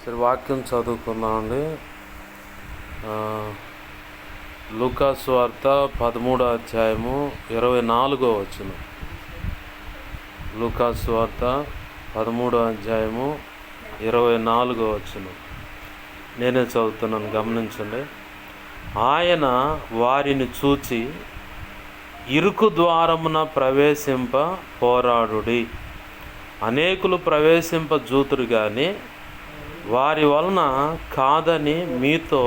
సరే, వాక్యం చదువుకుందామండి. లూకా సువార్త 13వ అధ్యాయము 24వ వచనం. లూకా సువార్త 13వ అధ్యాయము 24వ వచనం. నేనే చదువుతున్నాను, గమనించండి. ఆయన వారిని చూచి, ఇరుకు ద్వారమున ప్రవేశింప పోరాడుడి. అనేకులు ప్రవేశింప జూతురు కానీ వారి వలన కాదని మీతో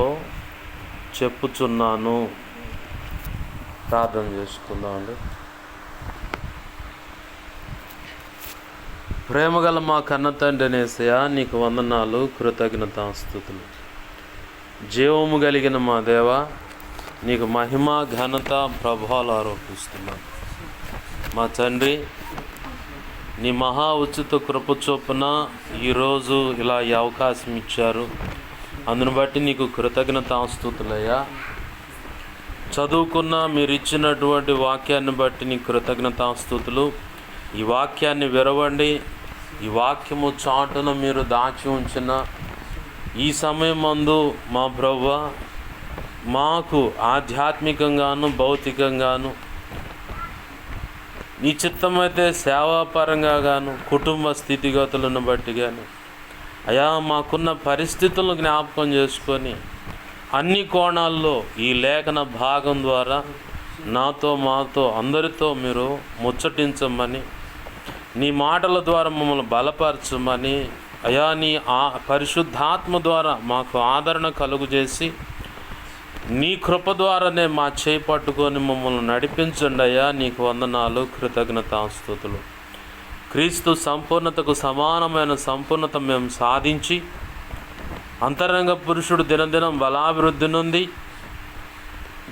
చెప్పుచున్నాను. ప్రార్థన చేసుకుందామండి. ప్రేమగల మా కన్న తండ్రి యేసయ్యా, నీకు వందనాలు, కృతజ్ఞతాస్తుతులు. జీవము కలిగిన మా దేవ, నీకు మహిమ, ఘనత, ప్రభావాలు ఆరోపిస్తున్నాను. మా తండ్రి, నీ మహా ఉచిత కృప చొప్పున ఈరోజు ఇలా ఈ అవకాశం ఇచ్చారు. అందును బట్టి నీకు కృతజ్ఞతాస్తుతులయ్యా. చదువుకున్న మీరు ఇచ్చినటువంటి వాక్యాన్ని బట్టి నీకు కృతజ్ఞతాస్తుతులు. ఈ వాక్యాన్ని విరవండి. ఈ వాక్యము చాటున మీరు దాచి ఉంచిన ఈ సమయం మందు మా ప్రభువా, మాకు ఆధ్యాత్మికంగాను భౌతికంగాను నీ చిత్తమైతే సేవాపరంగా గాను కుటుంబ స్థితిగతులను బట్టి కానీ అయా మాకున్న పరిస్థితులను జ్ఞాపకం చేసుకొని అన్ని కోణాల్లో ఈ లేఖన భాగం ద్వారా నాతో మాతో అందరితో మీరు ముచ్చటించమని, నీ మాటల ద్వారా మమ్మల్ని బలపరచమని, అయా నీ పరిశుద్ధాత్మ ద్వారా మాకు ఆదరణ కలుగు చేసి నీ కృప ద్వారానే మా చేయి పట్టుకొని మమ్మల్ని నడిపించండి అయ్యా. నీకు వందనాలు, కృతజ్ఞతాస్తుతులు. క్రీస్తు సంపూర్ణతకు సమానమైన సంపూర్ణత మేము సాధించి అంతరంగ పురుషుడు దినదినం బలాభివృద్ధి నుండి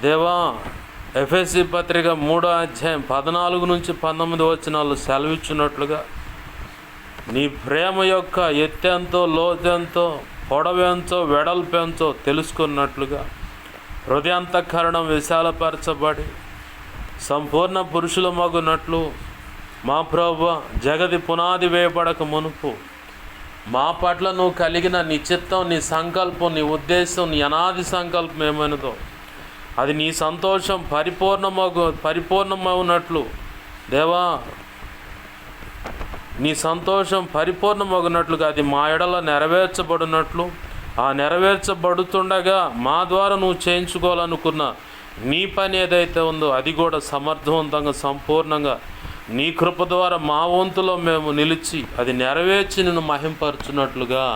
దేవా, ఎఫెసీ పత్రిక 3వ అధ్యాయం 14 నుంచి 19 వచనాలు సెలవిచ్చినట్లుగా నీ ప్రేమ యొక్క ఎత్తెంతో, లోతెంతో, పొడవెంతో, వెడల్పెంతో తెలుసుకున్నట్లుగా హృదయాంతఃకరణం విశాలపరచబడి సంపూర్ణ పురుషుల మగునట్లు మా ప్రభువా, జగతి పునాది వేయబడక మునుపు మా పట్ల నువ్వు కలిగిన నీ చిత్తం, నీ సంకల్పం, నీ ఉద్దేశం, నీ అనాది సంకల్పం ఏమైనదో అది నీ సంతోషం పరిపూర్ణమవునట్లు దేవా, నీ సంతోషం పరిపూర్ణమగునట్లుగా అది మా ఎడల నెరవేర్చబడినట్లు, ఆ నెరవేర్చబడుతుండగా మా ద్వారా నువ్వు చేయించుకోవాలనుకున్న నీ పని ఏదైతే ఉందో అది కూడా సమర్థవంతంగా సంపూర్ణంగా నీ కృప ద్వారా మా వంతులో మేము నిలిచి అది నెరవేర్చి నిన్ను మహింపరచున్నట్లుగా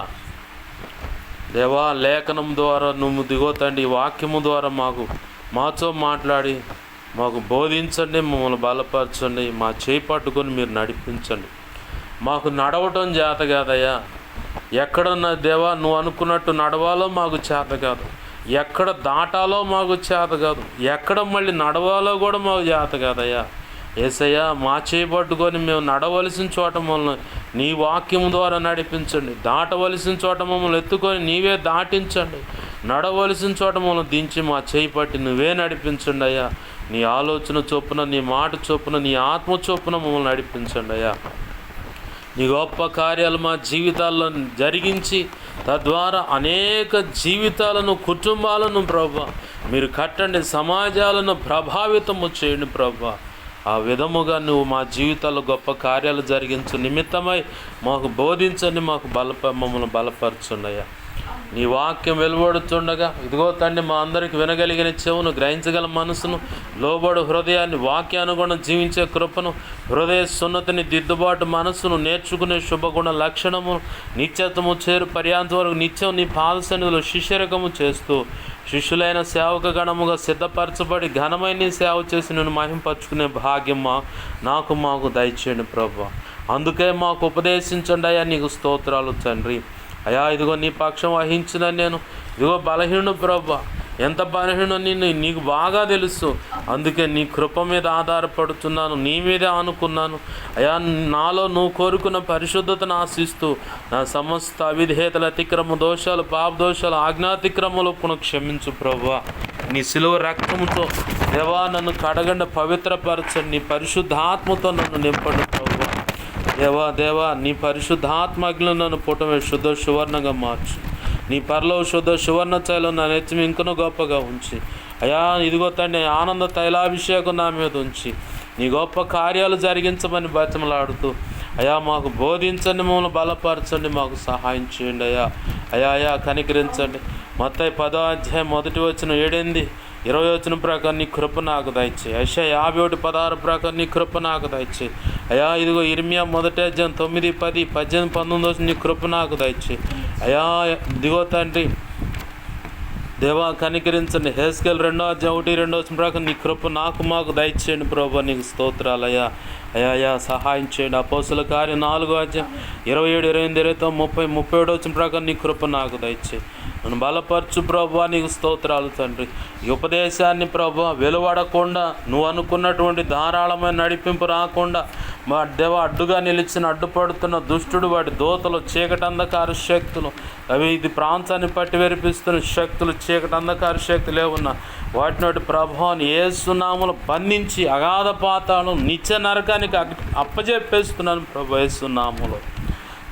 దేవా, లేఖనం ద్వారా నువ్వు దిగోతండి, వాక్యము ద్వారా మాతో మాట్లాడి మాకు బోధించండి, మమ్మల్ని బలపరచండి, మా చేయి పట్టుకొని మీరు నడిపించండి. మాకు నడవటం చేత కాదయ్యా. ఎక్కడన్నా దేవా నువ్వు అనుకున్నట్టు నడవాలో మాకు చేత కాదు, ఎక్కడ దాటాలో మాకు చేత కాదు, ఎక్కడ మళ్ళీ నడవాలో కూడా మాకు చేత కాదయ్యా. యేసయ్యా, మా చేపట్టుకొని మేము నడవలసిన చోట మమ్మల్ని నీ వాక్యం ద్వారా నడిపించండి. దాటవలసిన చోట మమ్మల్ని ఎత్తుకొని నీవే దాటించండి. నడవలసిన చోట మమ్మల్ని దించి మా చేయి పట్టి నువ్వే నడిపించండి అయ్యా. నీ ఆలోచన చొప్పున, నీ మాట చొప్పున, నీ ఆత్మ చొప్పున మమ్మల్ని నడిపించండి అయ్యా. నీ గొప్ప కార్యాలు మా జీవితాల్లో జరిగించి తద్వారా అనేక జీవితాలను, కుటుంబాలను ప్రభువా మీరు కట్టండి, సమాజాలను ప్రభావితము చేయండి ప్రభువా. ఆ విధముగా నువ్వు మా జీవితాల్లో గొప్ప కార్యాలు జరిగించు నిమిత్తమై మాకు బోధించండి, మమ్మల్ని బలపరచండి అయ్యా. నీ వాక్యం వెలువడుతుండగా ఇదిగో తండ్రి, మా అందరికి వినగలిగిన చెవును, గ్రహించగల మనసును, లోబడు హృదయాన్ని, వాక్యానుగుణం జీవించే కృపను, హృదయ సున్నతిని, దిద్దుబాటు మనసును, నేర్చుకునే శుభగుణ లక్షణము, నిత్యత్వము చేరు పర్యాంత వరకు నిత్యం నీ పాద సన్నిధిలో శిష్యరకము చేస్తూ శిష్యులైన సేవక గణముగా సిద్ధపరచబడి ఘనమైన సేవ చేసి నేను మహింపరచుకునే భాగ్యం మాకు దయచేయండి ప్రభువా. అందుకే మాకు ఉపదేశించండి అయ్యా. నీకు స్తోత్రాలు తండ్రి. అయ్యా, ఇదిగో నీ పక్షం వహించిన నేను ఇదిగో బలహీనుడు ప్రభువా, ఎంత బలహీనో నీకు బాగా తెలుసు. అందుకే నీ కృప మీద ఆధారపడుతున్నాను, నీ మీదే అనుకున్నాను అయ్యా. నాలో నువ్వు కోరుకున్న పరిశుద్ధతను ఆశిస్తూ నా సమస్త అవిధేయతల, అతిక్రమ దోషాలు, పాప దోషాలు, ఆజ్ఞాతిక్రమలు క్షమించు ప్రభువా. నీ శిలువ రక్తముతో దేవా నన్ను కడగండి, పవిత్రపరచండి, నీ పరిశుద్ధాత్మతో నన్ను నింపండి ప్రభువా. దేవా నీ పరిశుద్ధాత్మగ్ని నన్ను పుటమే శుద్ధ సువర్ణంగా మార్చు. నీ పరలో శుద్ధ సువర్ణ తైలం నా నెత్తిమి ఇంకనూ గొప్పగా ఉంచి, అయా ఇదిగో తండ్రి ఆనంద తైలాభిషేకం నా మీద ఉంచి నీ గొప్ప కార్యాలు జరిగించమని బతిమలాడుతూ, అయా మాకు బోధించండి, మమ్మల్ని బలపరచండి, మాకు సహాయం చేయండి. అయా కనికరించండి. మత్తయి 10వ అధ్యాయం 1 వచనం 7, 20 వచనం ప్రకారం నీ కృప నాకు దయచేయి. యెషయా 51:16 ప్రకారం నీ కృప నాకు దయచేయి. అయా ఇదిగో ఇర్మియా 1వ అధ్యాయం 9, 10, 18, 19 వచనం నీ కృప నాకు దయచేయి. అయా ఇదిగో తండ్రి దేవా కనికరించండి. హెస్కేల్ 2వ అధ్యాయం 1, 2 వచనం ప్రకారం నీ కృప మాకు దయచేయండి ప్రభువా, నీకు స్తోత్రాలయ్యా. అయా సహాయం చేయండి. అపోస్తుల కార్యం 4వ అధ్యాయం 27, 28, 29, 30, 37 వచనం ప్రకారం నీ కృప నాకు దయచేయి. నన్ను బలపరచు ప్రభువా, నీకు స్తోత్రాలు తండ్రి. ఈ ఉపదేశాన్ని ప్రభువా వెలువడకుండా, నువ్వు అనుకున్నటువంటి ధారాళమైన నడిపింపు రాకుండా మా దేవ అడ్డుగా నిలిచిన అడ్డుపడుతున్న దుష్టుడు, వాడి దోతలు, చీకటి అంధకార శక్తులు, అవి ఇది ప్రాంతాన్ని పట్టి వెరిపిస్తున్న శక్తులు, చీకటి అంధకార శక్తులు ఏమున్నా వాటినోటి ప్రభావాన్ని యేసునామములో బంధించి అగాధ పాతాళం నిత్య నరకానికి అప్పజెప్పేస్తున్నాను ప్రభు యేసునామములో.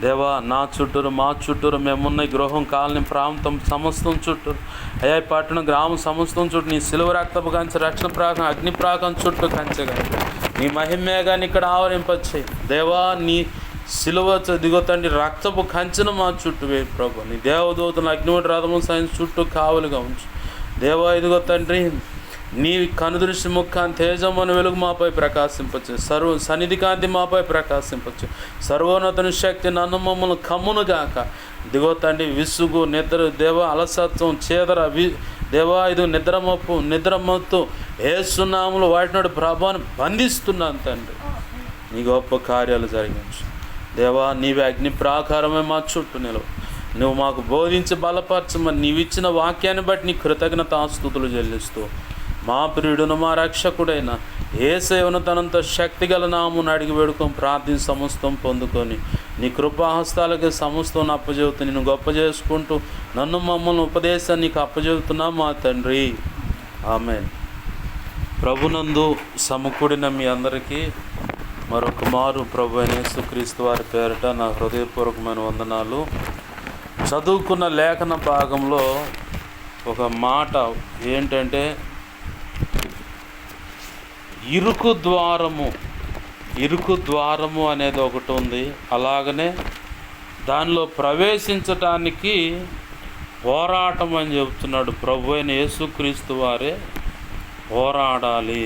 దేవా నా చుట్టూరు, మా చుట్టూరు, మేమున్న గృహం, కాలనీ, ప్రాంతం సమస్తం చుట్టూరు, అయ్యా పట్టణం, గ్రామం సమస్తం చుట్టూ నీ సిలువ రక్తపు కంచె, రక్షణ ప్రాకం, అగ్ని ప్రాకం చుట్టూ కంచెగా నీ మహిమేగాన్ని ఇక్కడ ఆవరింపచ్చేయి. దేవా నీ సిలువ దిగో తండ్రి రక్తపు కంచెను మా చుట్టూ వేయి ప్రభు. నీ దేవదూతను అగ్నివంటి రథము సైన్స్ చుట్టూ కావలిగా ఉంచు. దేవా ఇదిగో తండ్రి నీ కనుదృష్టి ముఖాన్ని తేజమని వెలుగు మాపై ప్రకాశింపచ్చు. సన్నిధి కాంతి మాపై ప్రకాశింపచ్చు. సర్వోన్నతుని శక్తి నన్ను మమ్మల్ని కమ్మునుగాక. దిగో తండ్రి విసుగు, నిద్ర, దేవ అలసత్వం, చేదర, దేవా ఇది నిద్రమత్తు యేసునామములో వాటినాడు ప్రభావాన్ని బంధిస్తున్నాను తండ్రి. నీ గొప్ప కార్యాలు జరిగించు దేవా. నీవే అగ్ని ప్రాకారమే మా చుట్టూ నిలవు. నువ్వు మాకు బోధించి బలపరచమని నీవిచ్చిన వాక్యాన్ని బట్టి నీ కృతజ్ఞతాస్తుతులు చెల్లిస్తూ మా ప్రియుడును మా రక్షకుడైన యేసయ్యను తనంత శక్తిగల నామమును అడిగి వేడుకొని ప్రార్థన సమస్తం పొందుకొని నీ కృపాహస్తాలకి సమస్తం అప్పచెబుతూ నేను గొప్ప చేసుకుంటూ నన్ను మమ్మల్ని ఉపదేశాన్ని నీకు అప్పచెబుతున్నా మా తండ్రి. ఆమేన్. ప్రభునందు సమకూడిన మీ అందరికీ మరొక మారు ప్రభు అయిన యేసుక్రీస్తు వారి పేరిట నా హృదయపూర్వకమైన వందనాలు. చదువుకున్న లేఖన భాగంలో ఒక మాట ఏంటంటే ఇరుకు ద్వారము అనేది ఒకటి ఉంది. అలాగనే దానిలో ప్రవేశించటానికి పోరాటం అని చెబుతున్నాడు. ప్రభు అయిన యేసుక్రీస్తు వారే పోరాడాలి.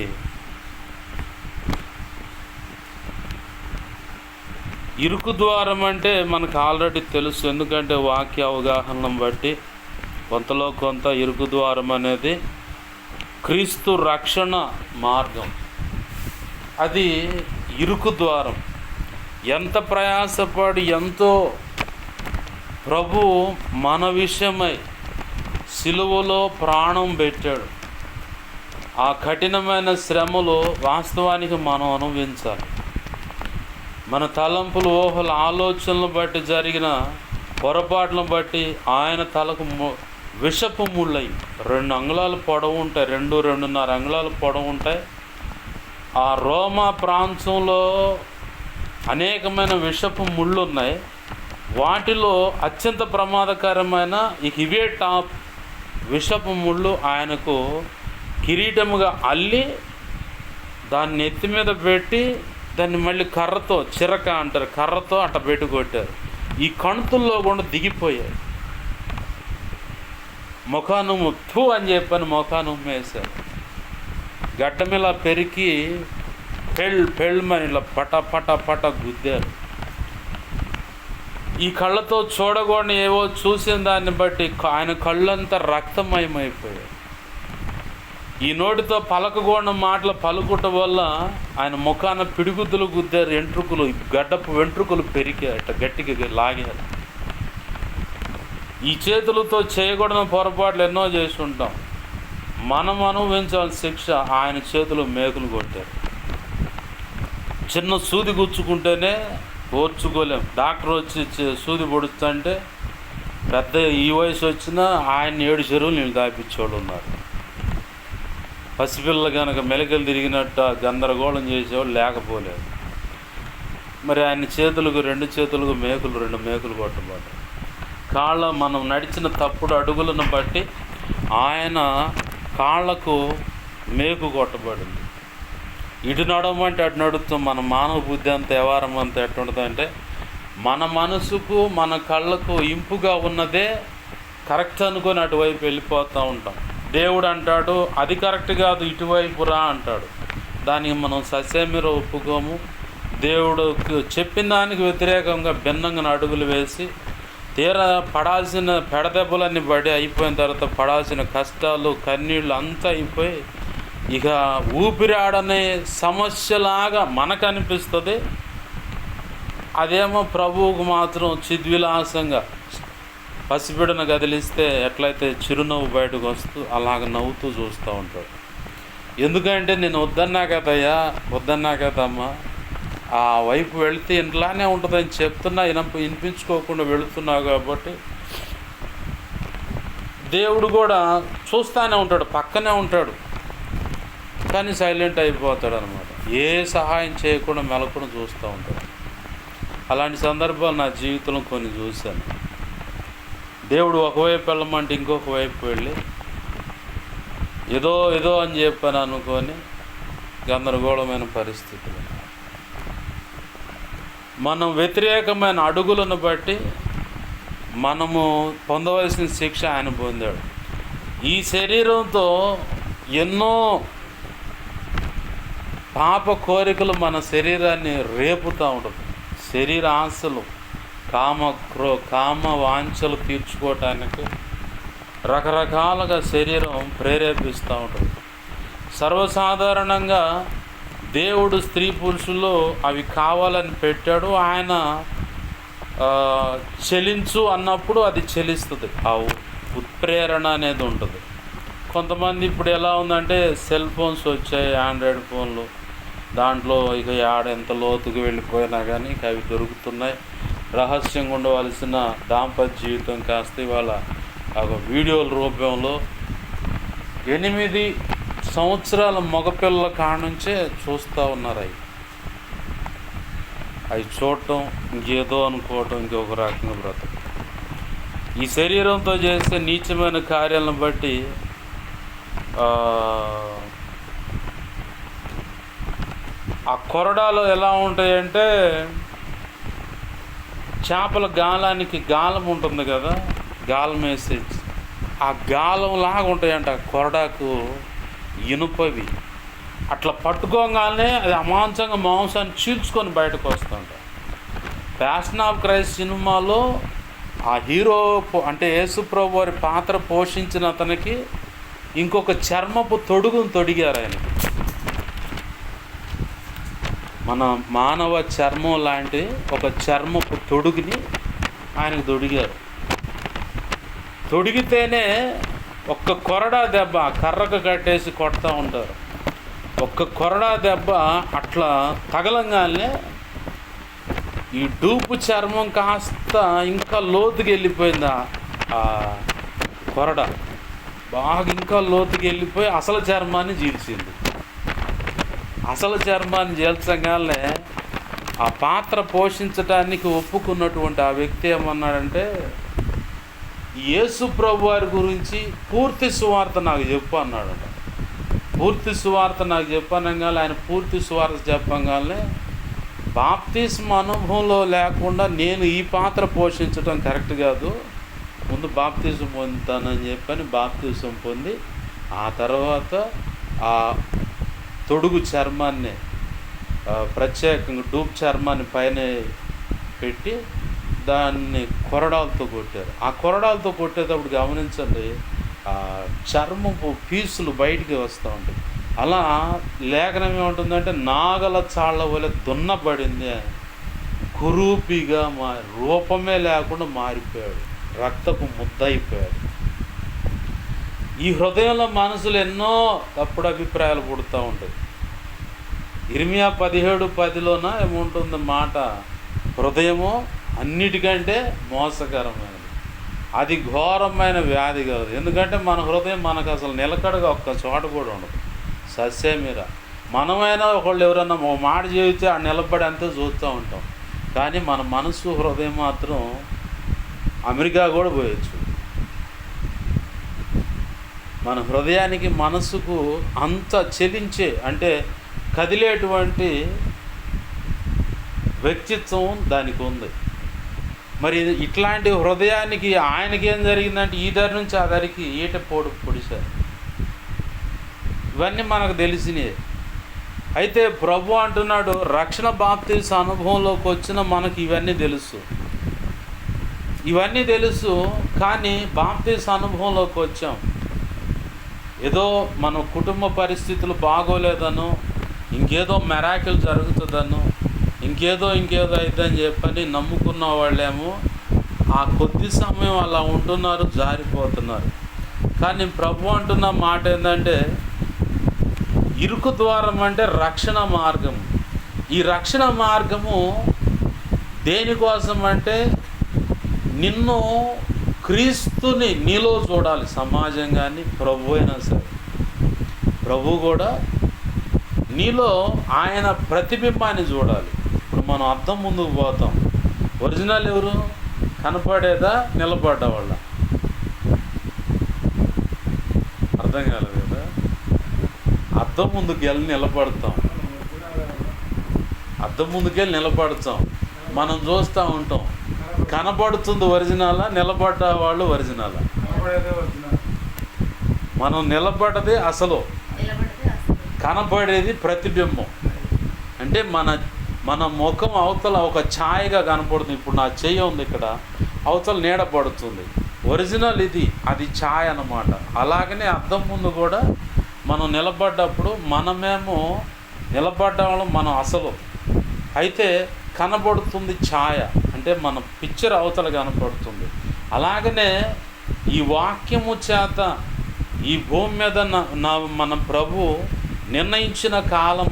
ఇరుకు ద్వారం అంటే మనకు ఆల్రెడీ తెలుసు, ఎందుకంటే వాక్య అవగాహనను బట్టి కొంతలో కొంత ఇరుకు ద్వారం అనేది క్రీస్తు రక్షణ మార్గం. అది ఇరుకు ద్వారం. ఎంత ప్రయాసపడి ఎంతో ప్రభు మన విషయమై సిలువలో ప్రాణం పెట్టాడు. ఆ కఠినమైన శ్రమలో వాస్తవానికి మనం అనుభవించాలి. మన తలంపులు, ఊహలు, ఆలోచనలు బట్టి జరిగిన పొరపాట్లను బట్టి ఆయన తలకు విషపు ముళ్ళయి 2 అంగుళాలు పొడవు ఉంటాయి, 2.5 అంగుళాలు పొడవు ఉంటాయి. ఆ రోమా ప్రాంతంలో అనేకమైన విషపు ముళ్ళు ఉన్నాయి. వాటిలో అత్యంత ప్రమాదకరమైన ఇవే టాప్ విషపు ముళ్ళు ఆయనకు కిరీటముగా అల్లి దాన్ని ఎత్తి మీద పెట్టి దాన్ని మళ్ళీ కర్రతో, చిరక అంటారు, కర్రతో అట్ట పెట్టి కొట్టారు. ఈ కణుతుల్లో కూడా దిగిపోయాయి. ముఖాను ముత్తు అని చెప్పని ముఖాను వేశారు. గడ్డం ఇలా పెరికి పెళ్ళమని ఇలా పట గుద్దారు. ఈ కళ్ళతో చూడకూడని ఏవో చూసిన దాన్ని బట్టి ఆయన కళ్ళంతా రక్తమయమైపోయాయి. ఈ నోటితో పలకగూడని మాటలు పలుకుట వల్ల ఆయన ముఖాన పిడిగుద్దులు గుద్దారు. వెంట్రుకలు, గడ్డపు వెంట్రుకలు పెరిగాయట, గట్టిగా లాగారు. ఈ చేతులతో చేయకూడని పొరపాట్లు ఎన్నో చేసి ఉంటాం. మనం అనుభవించాల్సిన శిక్ష ఆయన చేతులు మేకులు కొట్టారు. చిన్న సూది గుచ్చుకుంటేనే ఓర్చుకోలేం. డాక్టర్ వచ్చి సూది పొడుస్తుంటే పెద్ద ఈ వయసు వచ్చినా ఆయన 7 చెరువులు నీళ్ళు దాపించేవాళ్ళు ఉన్నారు. పసిపిల్ల కనుక మెలకలు తిరిగినట్టు గందరగోళం చేసేవాళ్ళు లేకపోలేదు. మరి ఆయన చేతులకు 2 చేతులకు మేకులు 2 మేకులు కొట్టబడ్డాయి. మనం నడిచిన తప్పుడు అడుగులను బట్టి ఆయన కాళ్ళకు మేకు కొట్టబడింది. ఇటు నడవమంటే అటు నడుస్తాం. మన మానవ బుద్ధి అంత వ్యవహారం అంతా ఎట్టుంటుందంటే, మన మనసుకు మన కళ్ళకు ఇంపుగా ఉన్నదే కరెక్ట్ అనుకొని అటువైపు వెళ్ళిపోతూ ఉంటాం. దేవుడు అంటాడు అది కరెక్ట్ కాదు, ఇటువైపు రా అంటాడు. దానికి మనం ససేమిర ఒప్పుకోము. దేవుడు చెప్పిన దానికి వ్యతిరేకంగా భిన్నంగా అడుగులు వేసి తీరా పడాల్సిన పెడదెబ్బలన్నీ పడి అయిపోయిన తర్వాత పడాల్సిన కష్టాలు కన్నీళ్ళు అంతా అయిపోయి ఇక ఊపిరాడనే సమస్యలాగా మనకు అనిపిస్తుంది. అదేమో ప్రభువుకు మాత్రం చిద్విలాసంగా పసిబిడను కదిలిస్తే ఎట్లయితే చిరునవ్వు బయటకు వస్తూ అలాగ నవ్వుతూ చూస్తూ ఉంటాడు. ఎందుకంటే నేను వద్దన్నా కదమ్మా, ఆ వైపు వెళితే ఇంట్లానే ఉంటుందని చెప్తున్నా వినిపించుకోకుండా వెళుతున్నావు కాబట్టి దేవుడు కూడా చూస్తూనే ఉంటాడు, పక్కనే ఉంటాడు, కానీ సైలెంట్ అయిపోతాడు అనమాట. ఏ సహాయం చేయకుండా మెలకుని చూస్తూ ఉంటాడు. అలాంటి సందర్భాలు నా జీవితంలో కొన్ని చూశాను. దేవుడు ఒకవైపు వెళ్ళమంటే ఇంకొక వైపు వెళ్ళి ఏదో అని చెప్పాను అనుకొని గందరగోళమైన పరిస్థితులు. మనం వ్యతిరేకమైన అడుగులను బట్టి మనము పొందవలసిన శిక్ష ఆయన పొందాడు. ఈ శరీరంతో ఎన్నో పాప కోరికలు మన శరీరాన్ని రేపుతూ ఉంటుంది. శరీర ఆశలు, కామ వాంఛలు తీర్చుకోవటానికి రకరకాలుగా శరీరం ప్రేరేపిస్తూ ఉంటుంది. సర్వసాధారణంగా దేవుడు స్త్రీ పురుషుల్లో అవి కావాలని పెట్టాడు. ఆయన చెలించు అన్నప్పుడు అది చెలిస్తుంది. ఆ ఉత్ప్రేరణ అనేది ఉంటుంది. కొంతమంది ఇప్పుడు ఎలా ఉందంటే సెల్ ఫోన్స్ వచ్చాయి, ఆండ్రాయిడ్ ఫోన్లు, దాంట్లో ఇక ఎంత లోతుకు వెళ్ళిపోయినా కానీ ఇక అవి దొరుకుతున్నాయి. రహస్యంగా ఉండవలసిన దాంపత్య జీవితం కాస్త ఇవాళ వీడియోల రూపంలో 8 సంవత్సరాల మగపిల్లల కానుంచే చూస్తూ ఉన్నారు. అవి చూడటం, ఇంకేదో అనుకోవటం, ఇంకొక రకంగా బ్రతకం. ఈ శరీరంతో చేసే నీచమైన కార్యాలను బట్టి ఆ కొరడాలు ఎలా ఉంటాయంటే, చేపల గాలానికి గాలం ఉంటుంది కదా, గాలం వేసేసి ఆ గాలం లాగా ఉంటాయంట ఆ కొరడాకు ఇనుపవి. అట్లా పట్టుకోగానే అది అమాంసంగా మాంసాన్ని చీల్చుకొని బయటకు వస్తుంట. ప్యాషన్ ఆఫ్ క్రైస్ట్ సినిమాలో ఆ హీరో అంటే యేసుప్రభు వారి పాత్ర పోషించిన అతనికి ఇంకొక చర్మపు తొడుగును తొడిగారు ఆయన. మన మానవ చర్మం లాంటి ఒక చర్మపు తొడుగుని ఆయనకు తొడిగారు. తొడిగితేనే ఒక్క కొరడా దెబ్బ కర్రకు కట్టేసి కొడతా ఉంటారు. ఒక్క కొరడా దెబ్బ అట్లా తగలంగానే ఈ డూపు చర్మం కాస్త ఇంకా లోతుకి వెళ్ళిపోయింది. ఆ కొరడ బాగా ఇంకా లోతుకి వెళ్ళిపోయి అసలు చర్మాన్ని చీల్చింది. అసలు చర్మాన్ని చీల్చగానే ఆ పాత్ర పోషించడానికి ఒప్పుకున్నటువంటి ఆ వ్యక్తి ఏమన్నాడంటే, యేసు ప్రభు వారి గురించి పూర్తి సువార్త నాకు చెప్పు అన్నాడట. పూర్తి సువార్త నాకు చెప్పనగానే ఆయన పూర్తి సువార్త చెప్పగానే, బాప్తిస్మ అనుభవంలో లేకుండా నేను ఈ పాత్ర పోషించడం కరెక్ట్ కాదు, ముందు బాప్తిజం పొందుతానని చెప్పని బాప్తిజం పొంది ఆ తర్వాత ఆ తొడుగు చర్మాన్ని ప్రత్యేకంగా డూప్ చర్మాన్ని పైన పెట్టి దాన్ని కొరడాలతో కొట్టారు. ఆ కొరడాలతో కొట్టేటప్పుడు గమనించండి, ఆ చర్మపు పీసులు బయటికి వస్తూ ఉంటాయి. అలా లేఖనం ఏముంటుందంటే, నాగల చాళ్ళ వలె దున్నబడింది, కురూపిగా రూపమే లేకుండా మారిపోయాడు, రక్తపు ముద్ద అయిపోయాడు. ఈ హృదయంలో మనసులు ఎన్నో తప్పుడు అభిప్రాయాలు పుడుతూ ఉంటాయి. ఇర్మియా 17:10లోన ఏముంటుంది మాట, హృదయము అన్నిటికంటే మోసకరమైనది, అది ఘోరమైన వ్యాధి కాదు. ఎందుకంటే మన హృదయం మనకు అసలు నిలకడగా ఒక్క చోట కూడా ఉండదు. సస్యమీర మనమైనా ఒకళ్ళు ఎవరన్నా మాట చేస్తే ఆ నిలబడి అంతే చూస్తూ ఉంటాం. కానీ మన మనసు హృదయం మాత్రం అమెరికా కూడా పోయొచ్చు. మన హృదయానికి మనసుకు అంత చెలించే అంటే కదిలేటువంటి వ్యక్తిత్వం దానికి ఉంది. మరి ఇట్లాంటి హృదయానికి ఆయనకి ఏం జరిగిందంటే ఈ దారి నుంచి ఆ దారికి ఈట పొడిశారు. ఇవన్నీ మనకు తెలిసినవి. అయితే ప్రభు అంటున్నాడు, రక్షణ బాప్తీస అనుభవంలోకి వచ్చిన మనకి ఇవన్నీ తెలుసు, కానీ బాప్తీస అనుభవంలోకి వచ్చాం. ఏదో మన కుటుంబ పరిస్థితులు బాగోలేదనో, ఇంకేదో మెరాకిల్ జరుగుతుందనో, ఇంకేదో అయిద్దని చెప్పని నమ్ముకున్న వాళ్ళేమో ఆ కొద్ది సమయం అలా ఉంటున్నారు, జారిపోతున్నారు. కానీ ప్రభు అంటున్న మాట ఏంటంటే, ఇరుకు ద్వారం అంటే రక్షణ మార్గం. ఈ రక్షణ మార్గము దేనికోసం అంటే నిన్ను క్రీస్తుని నీలో చూడాలి. సమాజం కానీ ప్రభు అయినా సరే, ప్రభు కూడా నీలో ఆయన ప్రతిబింబాన్ని చూడాలి. ఇప్పుడు మనం అద్దం ముందుకు పోతాం, ఒరిజినల్ ఎవరు? కనపడేదా, నిలబడ్డవాళ్ళ? అర్థం కాలేదు కదా. అద్దం ముందుకెళ్ళి నిలబడతాం, మనం చూస్తూ ఉంటాం. కనబడుతుంది ఒరిజినలా, నిలబడ్డ వాళ్ళు ఒరిజినలా? మనం నిలబడ్డది అసలు, కనబడేది ప్రతిబింబం. అంటే మన ముఖం అవతల ఒక ఛాయగా కనపడుతుంది. ఇప్పుడు నా చెయ్యి ఉంది ఇక్కడ, అవతల నీడ పడుతుంది. ఒరిజినల్ అది ఛాయ అన్నమాట. అలాగనే అద్దం ముందు కూడా మనం నిలబడ్డప్పుడు మనమేమో నిలబడ్డం మనం అసలు, అయితే కనబడుతుంది ఛాయ, అంటే మన పిక్చర్ అవతల కనపడుతుంది. అలాగనే ఈ వాక్యము చేత ఈ భూమి మీద మన ప్రభు నిర్ణయించిన కాలం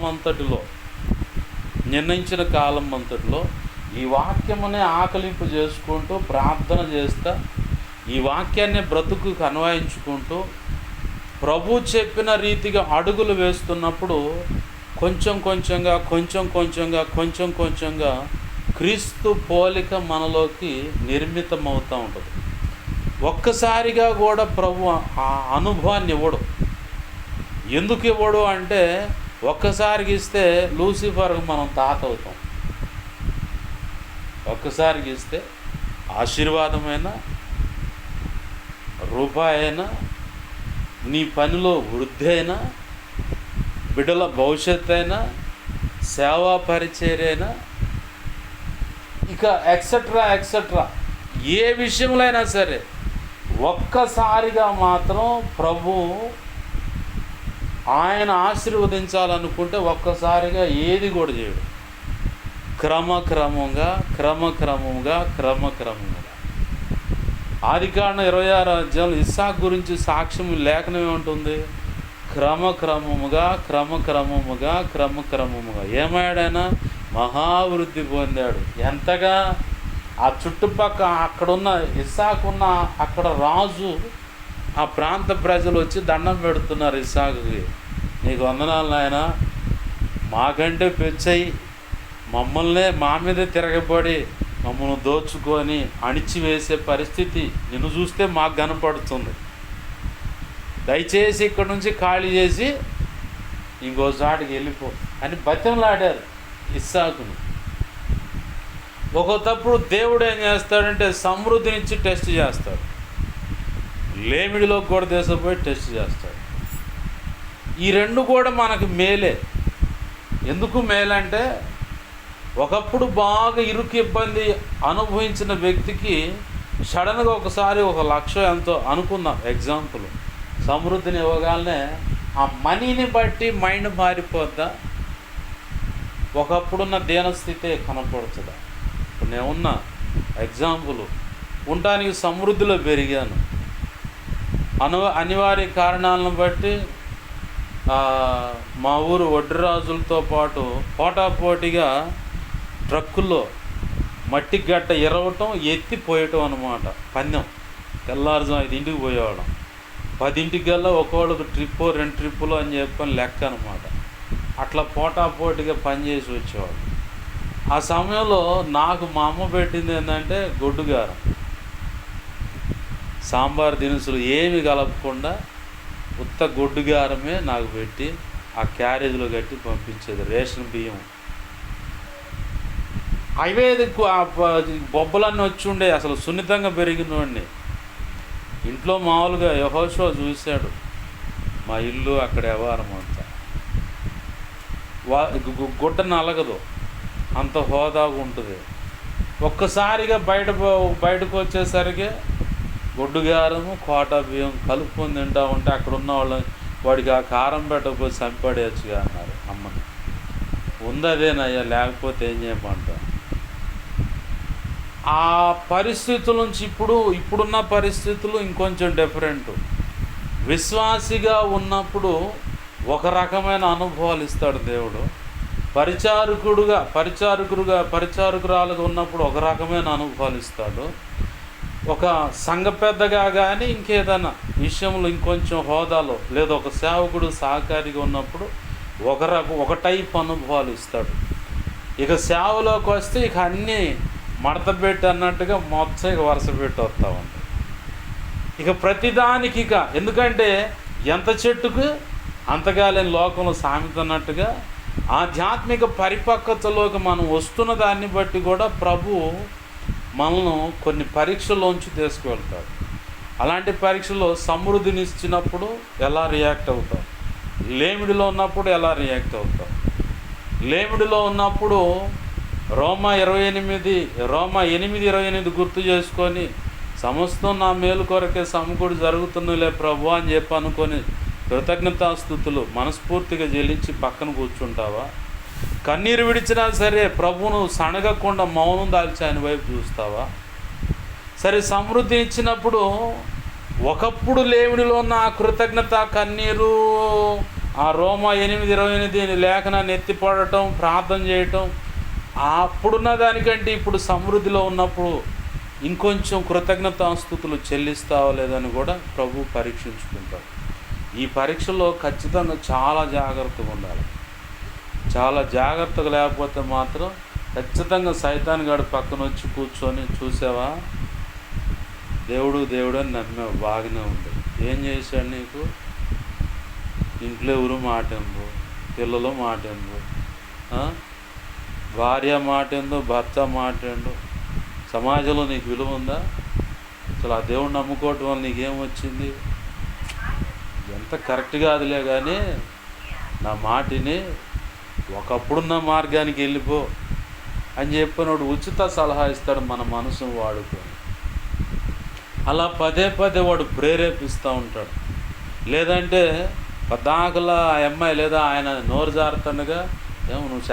అంతటిలో ఈ వాక్యమునే ఆకలింపు చేసుకుంటూ, ప్రార్థన చేస్తా, ఈ వాక్యాన్ని బ్రతుకుకు అన్వయించుకుంటూ ప్రభు చెప్పిన రీతిగా అడుగులు వేస్తున్నప్పుడు కొంచెం కొంచెంగా క్రీస్తు పోలిక మనలోకి నిర్మితమవుతూ ఉంటుంది. ఒక్కసారిగా కూడా ప్రభు ఆ అనుభవాన్ని ఇవ్వడు. ఎందుకు ఇవ్వడు అంటే, ఒక్కసారికి ఇస్తే లూసిఫర్కి మనం తాత అవుతాం. ఒక్కసారికి ఇస్తే ఆశీర్వాదమైన, రూపాయి అయినా, నీ పనిలో వృద్ధి అయినా, బిడ్డల భవిష్యత్తు అయినా, సేవా పరిచర్య అయినా, ఇక ఎక్సెట్రా ఏ విషయంలో అయినా సరే ఒక్కసారిగా మాత్రం ప్రభు ఆయన ఆశీర్వదించాలనుకుంటే ఒక్కసారిగా ఏది కూడా చేయడు. క్రమక్రమంగా ఆదికాండం 26వ అధ్యాయంలో ఇస్సాకు గురించి సాక్ష్యం లేఖనం ఏముంటుంది? క్రమక్రమముగా ఏమయ్యాడైనా మహావృద్ధి పొందాడు. ఎంతగా? ఆ చుట్టుపక్కల అక్కడున్న ఇస్సాకున్న అక్కడ రాజు, ఆ ప్రాంత ప్రజలు వచ్చి దండం పెడుతున్నారు ఇస్సాకుకి. నీకు వందనాలు నాయనా, మాకంటే పెచ్చయి మమ్మల్నే మా మీదే తిరగబడి మమ్మల్ని దోచుకొని అణిచివేసే పరిస్థితి నిన్ను చూస్తే మాకు కనపడుతుంది. దయచేసి ఇక్కడ నుంచి ఖాళీ చేసి ఇంకోసాటికి వెళ్ళిపో అని బతిమలాడారు ఇస్సాకును. ఒకప్పుడు దేవుడు ఏం చేస్తాడంటే సమృద్ధినిచ్చి టెస్ట్ చేస్తాడు, లేమిడిలోకి కూడా తీసుకుపోయి టెస్ట్ చేస్తాడు. ఈ రెండు కూడా మనకు మేలే. ఎందుకు మేలంటే, ఒకప్పుడు బాగా ఇరుకు ఇబ్బంది అనుభవించిన వ్యక్తికి సడన్గా ఒకసారి 1,00,000 ఎంతో అనుకుందాం ఎగ్జాంపుల్, సమృద్ధిని ఇవ్వగానే ఆ మనీని బట్టి మైండ్ మారిపోద్దా? ఒకప్పుడున్న దీనస్థితే కనపడుతుందా? ఇప్పుడు నేనున్న ఎగ్జాంపుల్ ఉండటానికి సమృద్ధిలో పెరిగాను, అనివార్య కారణాలను బట్టి మా ఊరు వడ్డరాజులతో పాటు పోటాపోటీగా ట్రక్కుల్లో మట్టి గడ్డ ఇరవటం, ఎత్తిపోయటం అన్నమాట. పందెం తెల్లారుజాము 5ంటికి పోయేవాళ్ళం, 10ంటికల్లా ఒక్కోళ్ళకు ట్రిప్పు 2 ట్రిప్పులు అని చెప్పని లెక్క అనమాట. అట్లా పోటాపోటీగా పనిచేసి వచ్చేవాడు. ఆ సమయంలో నాకు మా అమ్మ పెట్టింది ఏంటంటే గొడ్డుగారం, సాంబార్ దినుసులు ఏమి కలపకుండా ఉత్త గొడ్డుగారమే నాకు పెట్టి ఆ క్యారేజీలో కట్టి పంపించేది. రేషన్ బియ్యం అవే బొబ్బలన్నీ వచ్చి ఉండే. అసలు సున్నితంగా పెరిగినవాడిని. ఇంట్లో మామూలుగా యెహోషువ చూశాడు మా ఇల్లు అక్కడ వ్యవహారం అంతా. గుడ్డ నలగదు, అంత హోదాగా ఉంటుంది. ఒక్కసారిగా బయటకు వచ్చేసరికి గొడ్డుగారము కోట బియ్యం కలుపుకొని తింటా ఉంటే అక్కడ ఉన్న వాడికి ఆ కారం పెట్టకపోతే చంపడేయచ్చుగా అన్నారు అమ్మని. ఉందదేనయ్యా, లేకపోతే ఏం చేయమంట. ఆ పరిస్థితుల నుంచి ఇప్పుడున్న పరిస్థితులు ఇంకొంచెం డిఫరెంట్. విశ్వాసిగా ఉన్నప్పుడు ఒక రకమైన అనుభవాలు ఇస్తాడు దేవుడు. పరిచారకురాలుగా ఉన్నప్పుడు ఒక రకమైన అనుభవాలు ఇస్తాడు. ఒక సంఘ పెద్దగా కానీ ఇంకేదైనా విషయంలో ఇంకొంచెం హోదాలో లేదా ఒక సేవకుడు సహకారిగా ఉన్నప్పుడు ఒక టైప్ అనుభవాలు ఇస్తాడు. ఇక సేవలోకి వస్తే ఇక అన్నీ మడతపెట్టి అన్నట్టుగా మొత్తం ఇక వరుస పెట్టి వస్తూ ఉంటాయి. ఇక ప్రతిదానికి ఎందుకంటే ఎంత చెట్టుకు అంతగాలేని లోకంలో సామెత అన్నట్టుగా ఆధ్యాత్మిక పరిపక్వతలోకి మనం వస్తున్న దాన్ని బట్టి కూడా ప్రభు మనల్ని కొన్ని పరీక్షల్లోంచి తీసుకువెళ్తాడు. అలాంటి పరీక్షలో సమృద్ధినిచ్చినప్పుడు ఎలా రియాక్ట్ అవుతాం, లేమిడిలో ఉన్నప్పుడు ఎలా రియాక్ట్ అవుతాం. లేమిడిలో ఉన్నప్పుడు రోమా 8:28 గుర్తు చేసుకొని సమస్తం నా మేలు కొరకే సమకూడి జరుగుతున్నలే ప్రభు అని చెప్పి అనుకొని కృతజ్ఞతాస్తుతులు మనస్ఫూర్తిగా చెల్లించి పక్కన కూర్చుంటావా? కన్నీరు విడిచినా సరే ప్రభువును సణగకుండా మౌనం దాల్చి ఆయన వైపు చూస్తావా? సరే, సమృద్ధి ఇచ్చినప్పుడు ఒకప్పుడు లేమిడిలో ఉన్న ఆ కృతజ్ఞత కన్నీరు, ఆ రోమా 8:28 లేఖనాన్ని ఎత్తిపడటం, ప్రార్థన చేయటం, అప్పుడున్న దానికంటే ఇప్పుడు సమృద్ధిలో ఉన్నప్పుడు ఇంకొంచెం కృతజ్ఞతాస్తుతులు చెల్లిస్తావా లేదని కూడా ప్రభు పరీక్షించుకుంటాడు. ఈ పరీక్షలో ఖచ్చితంగా చాలా జాగ్రత్తగా ఉండాలి. చాలా జాగ్రత్తగా లేకపోతే మాత్రం ఖచ్చితంగా సైతాన్ గాడు పక్కన వచ్చి కూర్చొని చూసావా, దేవుడు అని నమ్మావు, బాగానే ఉంది, ఏం చేశాడు నీకు? ఇంట్లో ఎవరు మాట ఏందో, పిల్లలు మాట ఏందో, భార్య మాట ఏందో, భర్త మాట ఏందో, సమాజంలో నీకు విలువ ఉందా? అసలు ఆ దేవుడు నమ్ముకోవటం వల్ల నీకేమొచ్చింది? ఎంత కరెక్ట్ కాదులే కానీ నా మాటిని ఒకప్పుడున్న మార్గానికి వెళ్ళిపో అని చెప్పినోడు ఉచిత సలహా ఇస్తాడు మన మనసును వాడుకొని. అలా పదే వాడు ప్రేరేపిస్తూ ఉంటాడు. లేదంటే పద్దాకలా ఆ అమ్మాయి లేదా ఆయన నోరు జారుతుండగా ఏమో నువ్వు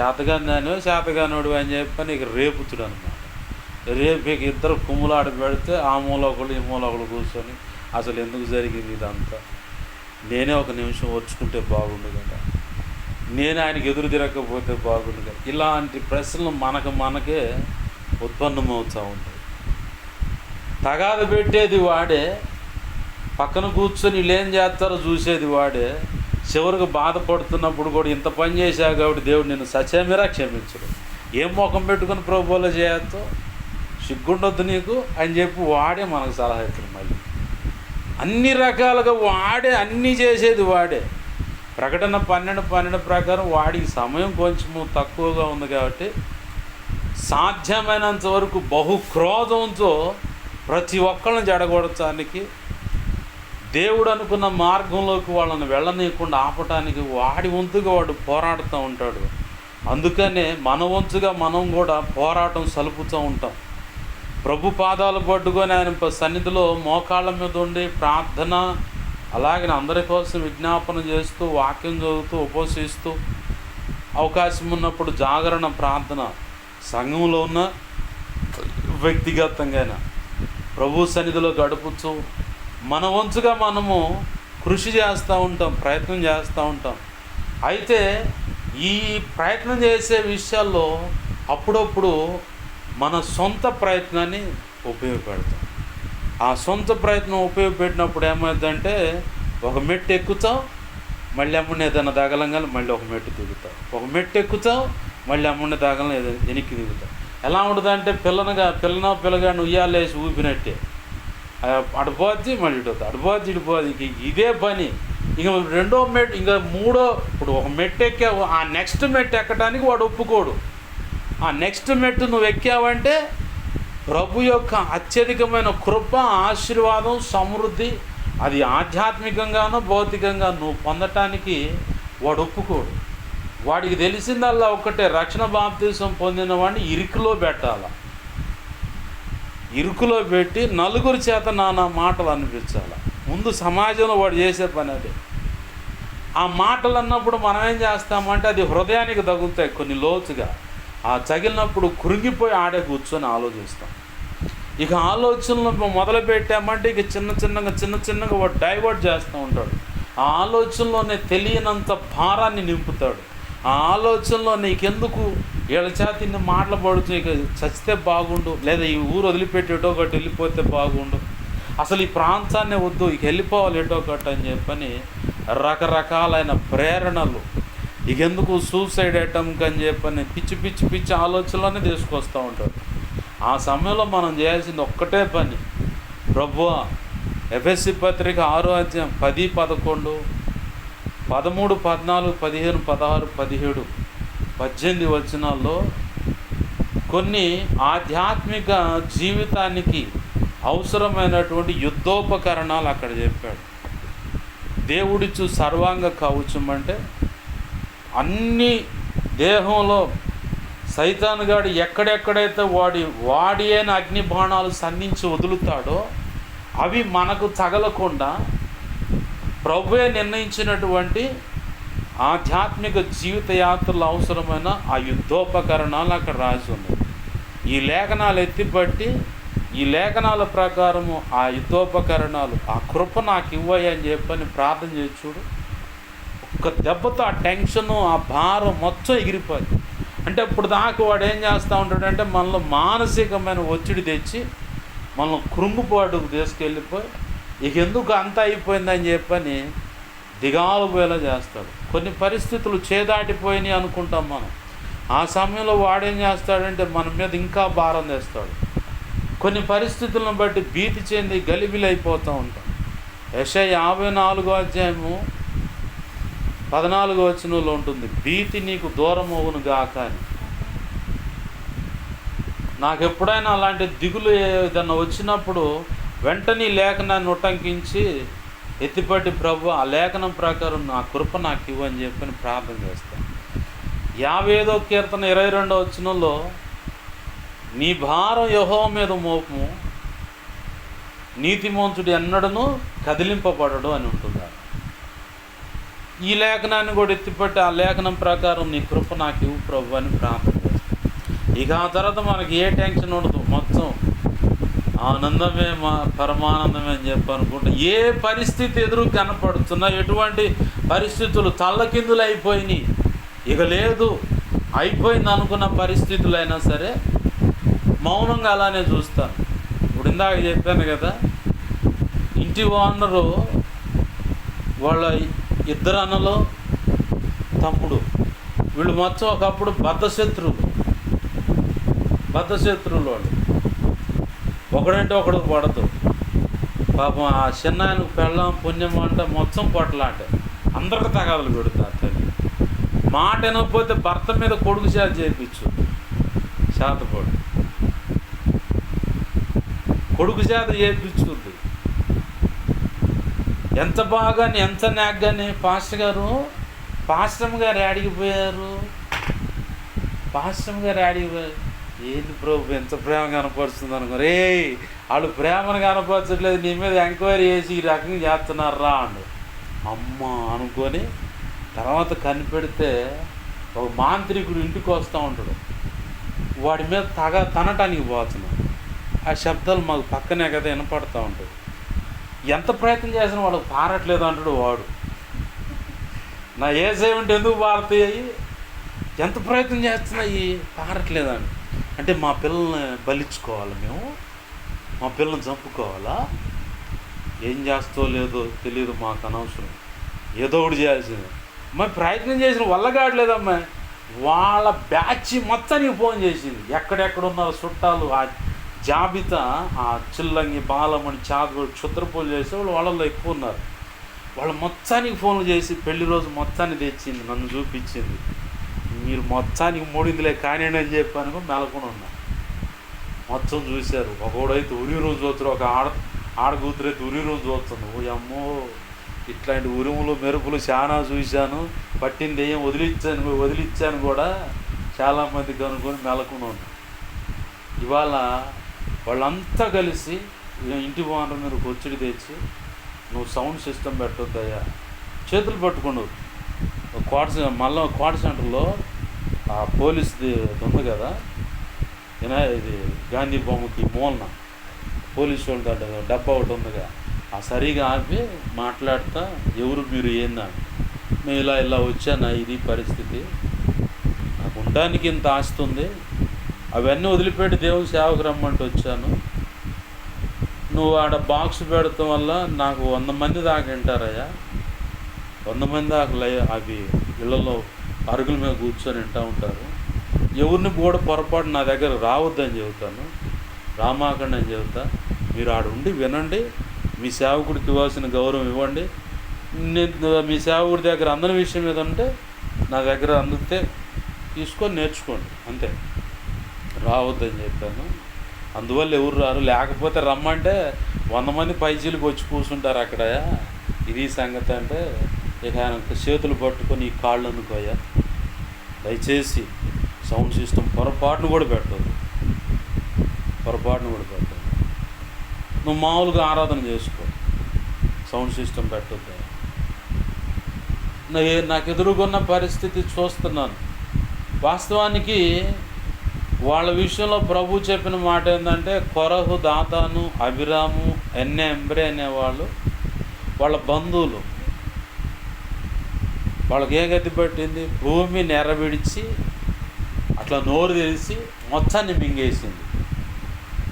శాతగానోడు అని చెప్పని ఇక రేపుతుడు అనమాట. రేపు ఇక ఇద్దరు కుమ్ములాడి పెడితే ఆ మూల ఒకళ్ళు ఈ మూల ఒకళ్ళు కూర్చొని అసలు ఎందుకు జరిగింది ఇదంతా, నేనే ఒక నిమిషం వచ్చుకుంటే బాగుండు కదా, నేను ఆయనకి ఎదురు తిరగకపోతే బాగుండు కదా, ఇలాంటి ప్రశ్నలు మనకే ఉత్పన్నమవుతూ ఉంటాయి. తగాద పెట్టేది వాడే, పక్కన కూర్చొని వీళ్ళేం చేస్తారో చూసేది వాడే. చివరికి బాధపడుతున్నప్పుడు కూడా ఇంత పని చేశావు కాబట్టి దేవుడు నిన్ను సచేమిరా క్షమించడు. ఏం ముఖం పెట్టుకుని ప్రభువులో చేయొద్దు, సిగ్గుండొద్దు నీకు అని చెప్పి వాడే మనకు సలహా ఇస్తాడు. మళ్ళీ అన్ని రకాలుగా వాడే, అన్నీ చేసేది వాడే. ప్రకటన 12 ప్రకారం వాడికి సమయం కొంచెము తక్కువగా ఉంది కాబట్టి సాధ్యమైనంత వరకు బహుక్రోధంతో ప్రతి ఒక్కళ్ళని జడగొడటానికి, దేవుడు అనుకున్న మార్గంలోకి వాళ్ళని వెళ్ళనీయకుండా ఆపటానికి వాడి వంతుగా వాడు పోరాడుతూ ఉంటాడు. అందుకనే మన వంతుగా మనం కూడా పోరాటం సలుపుతూ ఉంటాం. ప్రభు పాదాలు పట్టుకొని ఆయన సన్నిధిలో మోకాళ్ళ మీద ఉండి ప్రార్థన, అలాగే అందరి కోసం విజ్ఞాపన చేస్తూ, వాక్యం చదువుతూ, ఉపవసిస్తూ, అవకాశం ఉన్నప్పుడు జాగరణ ప్రార్థన, సంఘంలో ఉన్న వ్యక్తిగతంగా ప్రభు సన్నిధిలో గడుపుతూ మన వంతుగా మనము కృషి చేస్తూ ఉంటాం, ప్రయత్నం చేస్తూ ఉంటాం. అయితే ఈ ప్రయత్నం చేసే విషయాల్లో అప్పుడప్పుడు మన సొంత ప్రయత్నాన్ని ఉపయోగపెడతాం. ఆ సొంత ప్రయత్నం ఉపయోగపెట్టినప్పుడు ఏమైందంటే ఒక మెట్టు ఎక్కుతాం, మళ్ళీ ఏదైనా దగలంగా మళ్ళీ ఒక మెట్టు దిగుతాం, ఒక మెట్టు ఎక్కుతాం, మళ్ళీ అమ్ముండి దాగలను వెనక్కి దిగుతా. ఎలా ఉంటుందంటే పిల్లగాడిని ఉయ్యాలేసి ఊపినట్టే, అడిపోద్ది మళ్ళీ ఇటుపోతుంది, అడిపోద్ది ఇడిపోద్ది. ఇదే పని. ఇక రెండో మెట్టు, ఇంకా మూడో, ఇప్పుడు ఒక మెట్టు ఎక్కావు, ఆ నెక్స్ట్ మెట్టు ఎక్కడానికి వాడు ఒప్పుకోడు. ఆ నెక్స్ట్ మెట్టు నువ్వు ఎక్కావంటే ప్రభు యొక్క అత్యధికమైన కృప, ఆశీర్వాదం, సమృద్ధి, అది ఆధ్యాత్మికంగానో భౌతికంగా నువ్వు పొందటానికి వాడు ఒప్పుకోడు. వాడికి తెలిసిందల్లా ఒక్కటే, రక్షణ బాప్తీసం పొందిన వాడిని ఇరుకులో పెట్టాల. ఇరుకులో పెట్టి నలుగురి చేత నానా మాటలు అనిపించాలి. ముందు సమాజంలో వాడు చేసే పని అదే. ఆ మాటలు అన్నప్పుడు మనం ఏం చేస్తామంటే అది హృదయానికి తగులుతాయి కొన్ని లోతుగా. ఆ తగిలినప్పుడు కృంగిపోయి ఆడే కూర్చొని ఆలోచిస్తాం. ఇక ఆలోచనలు మొదలు పెట్టామంటే ఇక చిన్న చిన్నగా వాడు డైవర్ట్ చేస్తూ ఉంటాడు. ఆ ఆలోచనలోనే తెలియనంత భారాన్ని నింపుతాడు. ఆ ఆలోచనలో నీకెందుకు వీళ్ళ చేత ఇన్ని మాటలు పడుతూ, ఇక చచ్చితే బాగుండు, లేదా ఈ ఊరు వదిలిపెట్టి ఒకటి వెళ్ళిపోతే బాగుండు, అసలు ఈ ప్రాంతాన్ని వద్దు, ఇక వెళ్ళిపోవాలి ఒకటి అని చెప్పని రకరకాలైన ప్రేరణలు, ఇకెందుకు సూసైడ్ అటెంప్ట్ అని చెప్పని పిచ్చి ఆలోచనలన్నీ తీసుకొస్తూ ఉంటాడు. ఆ సమయంలో మనం చేయాల్సింది ఒక్కటే పని, ప్రభువా, ఎఫెసీ పత్రిక 6వ అధ్యాయం 10, 11, 13, 14, 15, 16, 17, 18 వచనాల్లో కొన్ని ఆధ్యాత్మిక జీవితానికి అవసరమైనటువంటి యుద్ధోపకరణాలు అక్కడ చెప్పాడు. దేవుడిచ్చు సర్వాంగ కవచం అంటే అన్ని దేహంలో సైతానుగాడు ఎక్కడెక్కడైతే వాడి అయిన అగ్ని బాణాలు సంధించి వదులుతాడో అవి మనకు తగలకుండా ప్రభువే నిర్ణయించినటువంటి ఆధ్యాత్మిక జీవిత యాత్రలు అవసరమైన ఆ యుద్ధోపకరణాలు అక్కడ రాసి ఉన్నాయి. ఈ లేఖనాలు ఎత్తిపట్టి ఈ లేఖనాల ప్రకారము ఆ యుద్ధోపకరణాలు, ఆ కృప నాకు ఇవ్వయి అని చెప్పని ప్రార్థన చేసి చూడు. ఒక్క దెబ్బతో ఆ టెన్షను, ఆ భారం మొత్తం ఎగిరిపోయింది. అంటే ఇప్పుడు దాకా వాడు ఏం చేస్తూ ఉంటాడంటే మనలో మానసికమైన ఒత్తిడి తెచ్చి మనం కృంగుపాటుకు తీసుకెళ్ళిపోయి ఇక ఎందుకు అంత అయిపోయిందని చెప్పని దిగాలు పోయేలా చేస్తాడు. కొన్ని పరిస్థితులు చేదాటిపోయినాయి అనుకుంటాం మనం. ఆ సమయంలో వాడేం చేస్తాడంటే మన మీద ఇంకా భారం తెస్తాడు. కొన్ని పరిస్థితులను బట్టి భీతి చెంది గలిబిలైపోతూ ఉంటాం. యెషయా 54వ అధ్యాయము 14వ వచనంలో ఉంటుంది, భీతి నీకు దూరం అవును గాక అని. నాకు ఎప్పుడైనా అలాంటి దిగులు ఏదన్నా వచ్చినప్పుడు వెంటనే లేఖనాన్ని ఉటంకించి ఎత్తిపట్టి ప్రభు ఆ లేఖనం ప్రకారం నా కృప నాకు ఇవ్వని చెప్పని ప్రార్థన చేస్తాను. 55వ కీర్తన 22వ వచనంలో నీ భారం యెహోవా మీద మోపము, నీతిమంతుడు ఎన్నడను కదిలింపబడడు అని ఉంటుందా. ఈ లేఖనాన్ని కూడా ఎత్తిపట్టి ఆ లేఖనం ప్రకారం నీ కృప నాకు ఇవ్వు ప్రభు అని ప్రార్థన చేస్తాను. ఇక ఆ తర్వాత మనకి ఏ టెన్షన్ ఉండదు, మొత్తం ఆనందమే మా పరమానందమే అని చెప్పి అనుకుంటా. ఏ పరిస్థితి ఎదురు కనపడుతున్నా, ఎటువంటి పరిస్థితులు తల్లకిందులు అయిపోయినాయి, ఇక లేదు అయిపోయింది అనుకున్న పరిస్థితులైనా సరే మౌనంగా అలానే చూస్తాను. ఇప్పుడు ఇందాక చెప్పాను కదా, ఇంటి ఓనరు వాళ్ళ 2 అన్నలు తమ్ముడు, వీళ్ళు మొత్తం ఒకప్పుడు బద్ధశత్రువులు వాళ్ళు. ఒకడంటే ఒకడు పడదు. పాపం ఆ చిన్న ఆయనకు పెళ్ళాం పుణ్యం అంటే మొత్తం కొట్టలాట, అందరికి తగాదులు పెడతారు. తల్లి మాట వినకపోతే భర్త మీద కొడుకు చేత చేయించు, శాతపడు కొడుకు చేత చేయించుద్ది. ఎంత బాగాని ఎంత నాగ్గాని పాస్టర్ గారు ఆడిగిపోయారు. ఏంది ప్రభు ఎంత ప్రేమ కనపరుస్తుంది అనుకో. రే వాళ్ళు ప్రేమను కనపరచట్లేదు, నీ మీద ఎంక్వైరీ చేసి ఈ రకంగా చేస్తున్నారా అండు. అమ్మ అనుకొని తర్వాత కనిపెడితే ఒక మాంత్రికుడు ఇంటికి వస్తూ ఉంటాడు, వాడి మీద తనటానికి పోతున్నాడు. ఆ శబ్దాలు మాకు పక్కనే కదా వినపడుతూ ఉంటాయి. ఎంత ప్రయత్నం చేసినా వాళ్ళకి పారట్లేదు అంటాడు వాడు. నా ఏసేమంటే ఎందుకు పారుతాయి, ఎంత ప్రయత్నం చేస్తున్నాయి పారట్లేదండి. అంటే మా పిల్లల్ని బలించుకోవాలి, మేము మా పిల్లల్ని చంపుకోవాలా, ఏం చేస్తో లేదో తెలియదు, మాకు అనవసరం, ఏదో ఒకటి చేయాల్సింది. అమ్మాయి ప్రయత్నం చేసిన వల్ల కావట్లేదమ్మాయి, వాళ్ళ బ్యాచ్ మొత్తానికి ఫోన్ చేసింది. ఎక్కడెక్కడ ఉన్నారు చుట్టాలు, ఆ జాబితా, ఆ చిల్లంగి, బాలమణి, చాదవుడు, క్షుద్రపూలు చేసేవాళ్ళు వాళ్ళల్లో ఎక్కువ ఉన్నారు. వాళ్ళు మొత్తానికి ఫోన్లు చేసి పెళ్లి రోజు మొత్తాన్ని తెచ్చింది, నన్ను చూపించింది. మీరు మొత్తానికి మూడిందిలే కానివ్వండి అని చెప్పాను. మెలకొని ఉన్నా. మొత్తం చూశారు. ఒకడైతే ఉరి రోజు చూస్తారు, ఒక ఆడకూతురైతే ఉరి రోజు చూస్తుంది. ఓ అమ్మో, ఇట్లాంటి ఉరుములు మెరుపులు చాలా చూశాను. పట్టింది ఏం వదిలిచ్చాను కూడా చాలామందికి అనుకొని మెలకొని ఉన్నా. ఇవాళ వాళ్ళంతా కలిసి ఇంటి ఓనర్ మీద ఒత్తిడి తెచ్చి, నువ్వు సౌండ్ సిస్టమ్ పెట్టొద్దయ్యా, చేతులు పట్టుకున్నావు. మళ్ళీ క్వార్టర్ సెంటర్లో ఆ పోలీస్ది ఉంది కదా, ఇది గాంధీ బొమ్మకి మూలన పోలీసు వాళ్ళ డబ్బా ఒకటి ఉందిగా, ఆ సరిగా ఆపి మాట్లాడుతా, ఎవరు మీరు ఏందా, మేము ఇలా వచ్చానా, ఇది పరిస్థితి, నాకు ఉండడానికి ఇంత ఆస్తి ఉంది, అవన్నీ వదిలిపెట్టి దేవుని సేవకు రమ్మంటూ వచ్చాను. నువ్వు ఆడ బాక్స్ పెడతాం వల్ల నాకు 100 మంది దాకా వింటారయ్యా, 100 మంది దాకా అవి ఇళ్లలో అరుగుల మీద కూర్చొని వింటూ ఉంటారు. ఎవరిని కూడా పొరపాటు నా దగ్గర రావద్దని చెబుతాను, రామాకండి అని చెబుతా. మీరు ఆడ ఉండి వినండి, మీ సేవకుడికి ఇవ్వాల్సిన గౌరవం ఇవ్వండి. మీ సేవకుడి దగ్గర అందని విషయం మీద ఉంటే నా దగ్గర అందితే తీసుకొని నేర్చుకోండి, అంతే, రావద్దని చెప్పాను. అందువల్ల ఎవరు రారు, లేకపోతే రమ్మంటే 100 మంది పైచీలకు వచ్చి కూర్చుంటారు అక్కడ. ఇది సంగతి అంటే ఇక ఆయన చేతులు పట్టుకొని ఈ కాళ్ళు అనుకోయా, దయచేసి సౌండ్ సిస్టమ్ పొరపాటును కూడా పెట్టదు, నువ్వు మామూలుగా ఆరాధన చేసుకో, సౌండ్ సిస్టమ్ పెట్టొద్దు. నాకు ఎదురుగున్న పరిస్థితి చూస్తున్నాను. వాస్తవానికి వాళ్ళ విషయంలో ప్రభు చెప్పిన మాట ఏంటంటే, కొరహు, దాతాను, అభిరాము, ఎంబ్రే అనేవాళ్ళు వాళ్ళ బంధువులు. వాళ్ళకి ఏ గతి పట్టింది, భూమి నెరవిడిచి అట్లా నోరు తెరిచి మొత్తాన్ని మింగేసింది.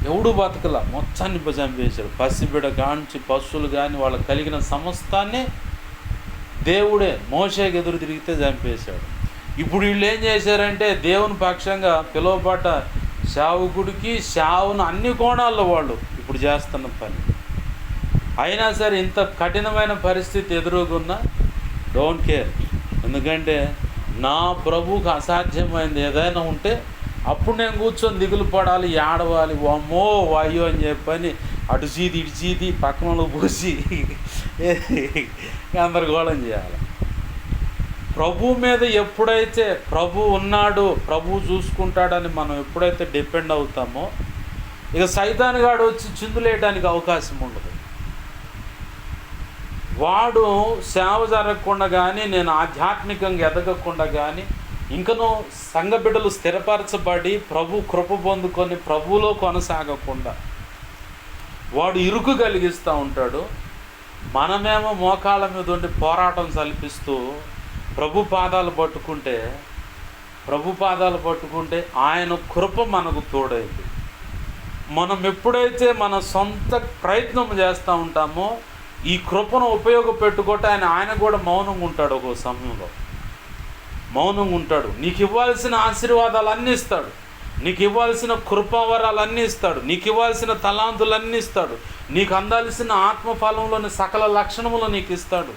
ఎవడు బతకల, మొత్తాన్ని చంపేశాడు. పసిబిడ కాంచి పశువులు కానీ వాళ్ళకి కలిగిన సమస్తాన్ని దేవుడే మోషేకి ఎదురు తిరిగితే చంపేశాడు. ఇప్పుడు వీళ్ళు ఏం చేశారంటే, దేవుని పక్షంగా పిలువబడ్డ సేవకుడికి సేవను అన్ని కోణాల్లో వాళ్ళు ఇప్పుడు చేస్తున్న పని. అయినా సరే ఇంత కఠినమైన పరిస్థితి ఎదురుగున్నా డోంట్ కేర్. ఎందుకంటే నా ప్రభువుకు అసాధ్యమైనది ఏదైనా ఉంటే అప్పుడు నేను కూర్చొని దిగులు పడాలి, ఏడవాలి, అమ్మో వాయో అని చెప్పని అటు చీది ఇటు చీది పక్కనలో పోసి గందరగోళం చేయాలి. ప్రభు మీద ఎప్పుడైతే ప్రభు ఉన్నాడు, ప్రభు చూసుకుంటాడని మనం ఎప్పుడైతే డిపెండ్ అవుతామో, ఇక సైతానుగాడు వచ్చి చిందులేయడానికి అవకాశం ఉండదు. వాడు సేవ జరగకుండా కానీ, నేను ఆధ్యాత్మికంగా ఎదగకుండా కానీ, ఇంకనూ సంఘ బిడ్డలు స్థిరపరచబడి ప్రభు కృప పొందుకొని ప్రభువులో కొనసాగకుండా వాడు ఇరుకు కలిగిస్తూ ఉంటాడు. మనమేమో మోకాళ్ళ మీద ఉండి పోరాటం సల్పిస్తూ ప్రభు పాదాలు పట్టుకుంటే ఆయన కృప మనకు తోడైంది. మనం ఎప్పుడైతే మన సొంత ప్రయత్నం చేస్తూ ఉంటామో ఈ కృపను ఉపయోగపెట్టుకుంటే ఆయన కూడా మౌనంగా ఉంటాడు. ఒక సమయంలో మౌనంగా ఉంటాడు. నీకు ఇవ్వాల్సిన ఆశీర్వాదాలన్నీ ఇస్తాడు, నీకు ఇవ్వాల్సిన కృపావరాలన్నీ ఇస్తాడు, నీకు ఇవ్వాల్సిన తలాంతులన్నీ ఇస్తాడు, నీకు అందాల్సిన ఆత్మఫలంలోని సకల లక్షణములు నీకు ఇస్తాడు.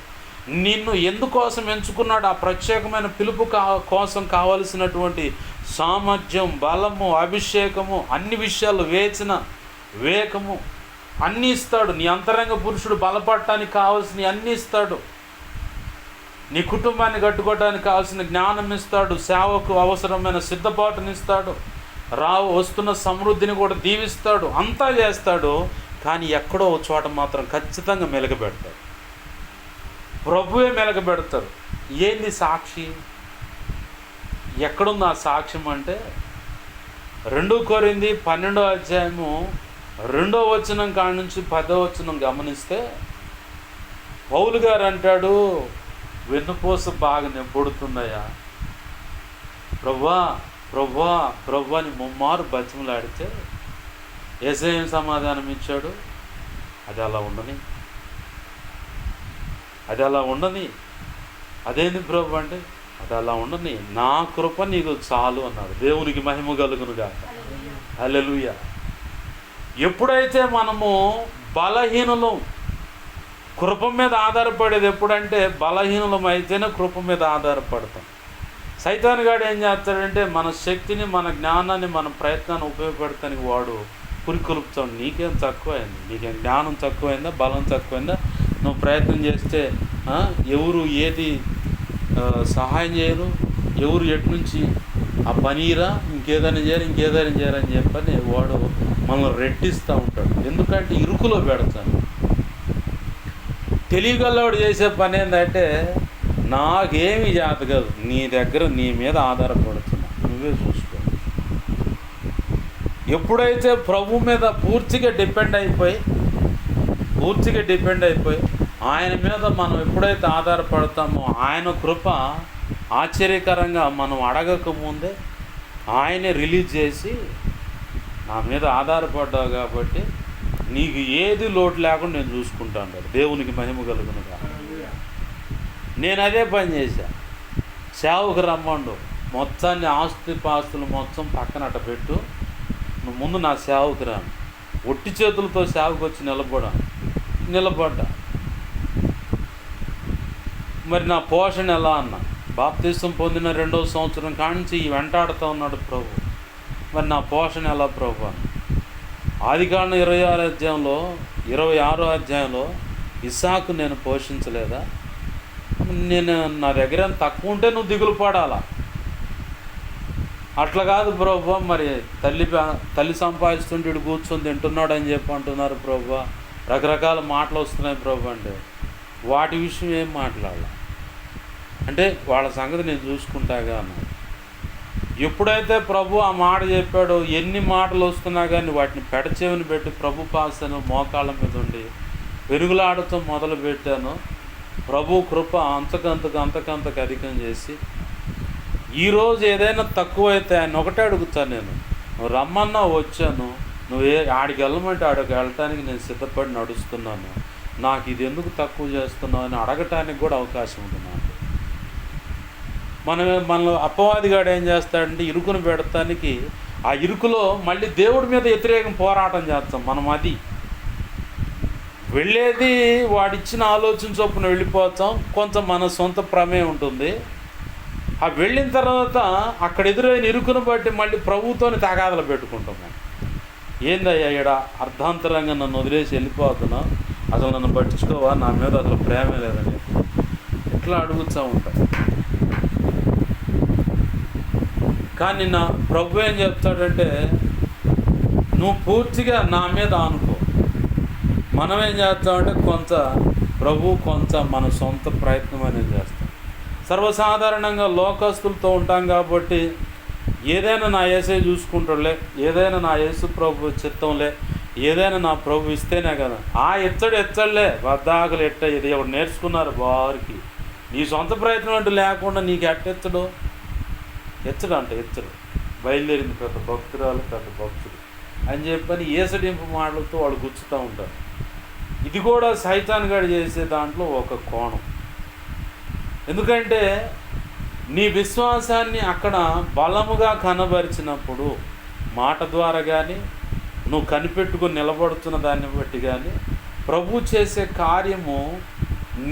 నిన్ను ఎందుకోసం ఎంచుకున్నాడు, ఆ ప్రత్యేకమైన పిలుపు కోసం కావలసినటువంటి సామర్థ్యం, బలము, అభిషేకము, అన్ని విషయాలు వివేకము అన్నీ ఇస్తాడు. నీ అంతరంగ పురుషుడు బలపడటానికి కావాల్సినవి అన్నీ ఇస్తాడు. నీ కుటుంబాన్ని కట్టుకోవడానికి కావాల్సిన జ్ఞానం ఇస్తాడు, సేవకు అవసరమైన సిద్ధపాటుని ఇస్తాడు, వస్తున్న సమృద్ధిని కూడా దీవిస్తాడు, అంతా చేస్తాడు. కానీ ఎక్కడో ఒక చోట మాత్రం ఖచ్చితంగా మెలగబెడతాడు, ప్రభువే మెలగబెడతారు. ఏంది సాక్షి? ఎక్కడుంది ఆ సాక్ష్యం అంటే 2 కొరింథీ 12వ అధ్యాయము 2వ వచనం కాడ నుంచి 10వ వచనం గమనిస్తే పౌలు గారు అంటాడు, వెన్నుపూస బాగా నింపుడుతుందయ్యా, ప్రభువా అని ముమ్మారు బతిమలాడితే యేసయ్య సమాధానం ఇచ్చాడు, అది అలా ఉండని. అదేంది ప్రభు అంటే, అది అలా ఉండని, నా కృప నీకు చాలు అన్నాడు. దేవునికి మహిమ కలుగునుగా. హల్లెలూయా. ఎప్పుడైతే మనము బలహీనులం, కృప మీద ఆధారపడేది ఎప్పుడంటే బలహీనులం అయితేనే కృప మీద ఆధారపడతాం. సైతాన్ గాడు ఏం చేస్తాడంటే మన శక్తిని, మన జ్ఞానాన్ని, మన ప్రయత్నాన్ని ఉపయోగపెడతానికి వాడు పురికొలుపుతాడు. నీకేం తక్కువైంది, నీకేం జ్ఞానం తక్కువైందా, బలం తక్కువైందా, నువ్వు ప్రయత్నం చేస్తే ఎవరు ఏది సహాయం చేయరు, ఎవరు ఎటు నుంచి ఆ పనిరా, ఇంకేదైనా చేయరని చెప్పని వాడు మనల్ని రెట్టిస్తూ ఉంటాడు. ఎందుకంటే ఇరుకులో పెడతాను. తెలియగలవాడు చేసే పని ఏంటంటే నాకేమి జాత కాదు, నీ దగ్గర నీ మీద ఆధారపడుతున్నా, నువ్వే చూసుకో. ఎప్పుడైతే ప్రభు మీద పూర్తిగా డిపెండ్ అయిపోయి ఆయన మీద మనం ఎప్పుడైతే ఆధారపడతామో ఆయన కృప ఆశ్చర్యకరంగా మనం అడగక ముందే ఆయనే రిలీజ్ చేసి, నా మీద ఆధారపడ్డావు కాబట్టి నీకు ఏది లోటు లేకుండా నేను చూసుకుంటాను. దేవునికి మహిమ కలుగునుగా. నేను అదే పని చేశా. సేవకు రమ్మండు, మొత్తాన్ని ఆస్తులు మొత్తం పక్కన అట్ట పెట్టు, నువ్వు ముందు నా సేవకు రాను. ఒట్టి చేతులతో సేవకు వచ్చి నిలబడ్డా. మరి నా పోషణ ఎలా అన్నా, బాప్తిసం పొందిన 2వ సంవత్సరం కానించి వెంటాడుతూ ఉన్నాడు ప్రభు. మరి నా పోషణ ఎలా ప్రభు అని. ఆదికాండం 26వ అధ్యాయంలో ఇస్సాకు నేను పోషించలేదా? నా దగ్గర తక్కువ ఉంటే నువ్వు దిగులు పడాలా. అట్లా కాదు ప్రభు, మరి తల్లి సంపాదిస్తుంటే ఇటు కూర్చొని తింటున్నాడు అని చెప్పి అంటున్నారు ప్రభు. రకరకాల మాటలు వస్తున్నాయి ప్రభు. అంటే వాటి విషయం ఏం మాట్లాడాలి అంటే వాళ్ళ సంగతి నేను చూసుకుంటాగా అన్నాడు. ఎప్పుడైతే ప్రభు ఆ మాట చెప్పాడో, ఎన్ని మాటలు వస్తున్నా కానీ వాటిని పెడచెవిని పెట్టి ప్రభు పాసను మోకాళ్ళ మీద ఉండి పెరుగులాడుతూ మొదలు పెట్టాను. ప్రభు కృప అంతకంతకు అధికం చేసి ఈరోజు ఏదైనా తక్కువైతే ఆయన ఒకటే అడుగుతాను, నేను నువ్వు రమ్మన్నా వచ్చాను, నువ్వు ఆడికి వెళ్ళమంటే ఆడికి వెళ్ళటానికి నేను సిద్ధపడి నడుస్తున్నాను, నాకు ఇది ఎందుకు తక్కువ చేస్తున్నావు అని అడగటానికి కూడా అవకాశం ఉంది నాకు. మనలో అపవాదిగాడు ఏం చేస్తాడంటే ఇరుకును పెడతానికి, ఆ ఇరుకులో మళ్ళీ దేవుడి మీద వ్యతిరేకం పోరాటం చేస్తాం మనం. అది వెళ్ళేది వాడిచ్చిన ఆలోచన చొప్పున వెళ్ళిపోతాం, కొంత మన సొంత ప్రమేయం ఉంటుంది. ఆ వెళ్ళిన తర్వాత అక్కడ ఎదురైన ఇరుకును బట్టి మళ్ళీ ప్రభువుతోని తగాదలు పెట్టుకుంటాం. ఏందయ్యా ఈడ అర్ధాంతరంగా నన్ను వదిలేసి వెళ్ళిపోతున్నావు, అసలు నన్ను పట్టించుకోవా, నా మీద అసలు ప్రేమే లేదని ఇట్లా అడుగుతూ ఉంటాం. కానీ నా ప్రభు ఏం చెప్తాడంటే, నువ్వు పూర్తిగా నా మీద ఆనుకో. మనం ఏం చేస్తామంటే కొంత మన సొంత ప్రయత్నం అనేది చేస్తాం. సర్వసాధారణంగా లోకస్తులతో ఉంటాం కాబట్టి ఏదైనా నా యేసే చూసుకుంటాడులే, ఏదైనా నా యేసు ప్రభు చిత్తంలే, ఏదైనా నా ప్రభు ఇస్తేనే కదా. ఎచ్చడులే వద్దాకలు ఇది ఎవరు నేర్చుకున్నారు వారికి. నీ సొంత ప్రయత్నం అంటూ లేకుండా నీకు ఎట్టెచ్చడు బయలుదేరింది పెద్ద భక్తుడు అని చెప్పని ఏసడింపు మాటలతో వాళ్ళు గుచ్చుతూ ఉంటారు. ఇది కూడా సైతాన్ గాడు చేసే దాంట్లో ఒక కోణం. ఎందుకంటే నీ విశ్వాసాన్ని అక్కడ బలముగా కనబరిచినప్పుడు, మాట ద్వారా కానీ నువ్వు కనిపెట్టుకుని నిలబడుతున్న దాన్ని బట్టి కానీ ప్రభు చేసే కార్యము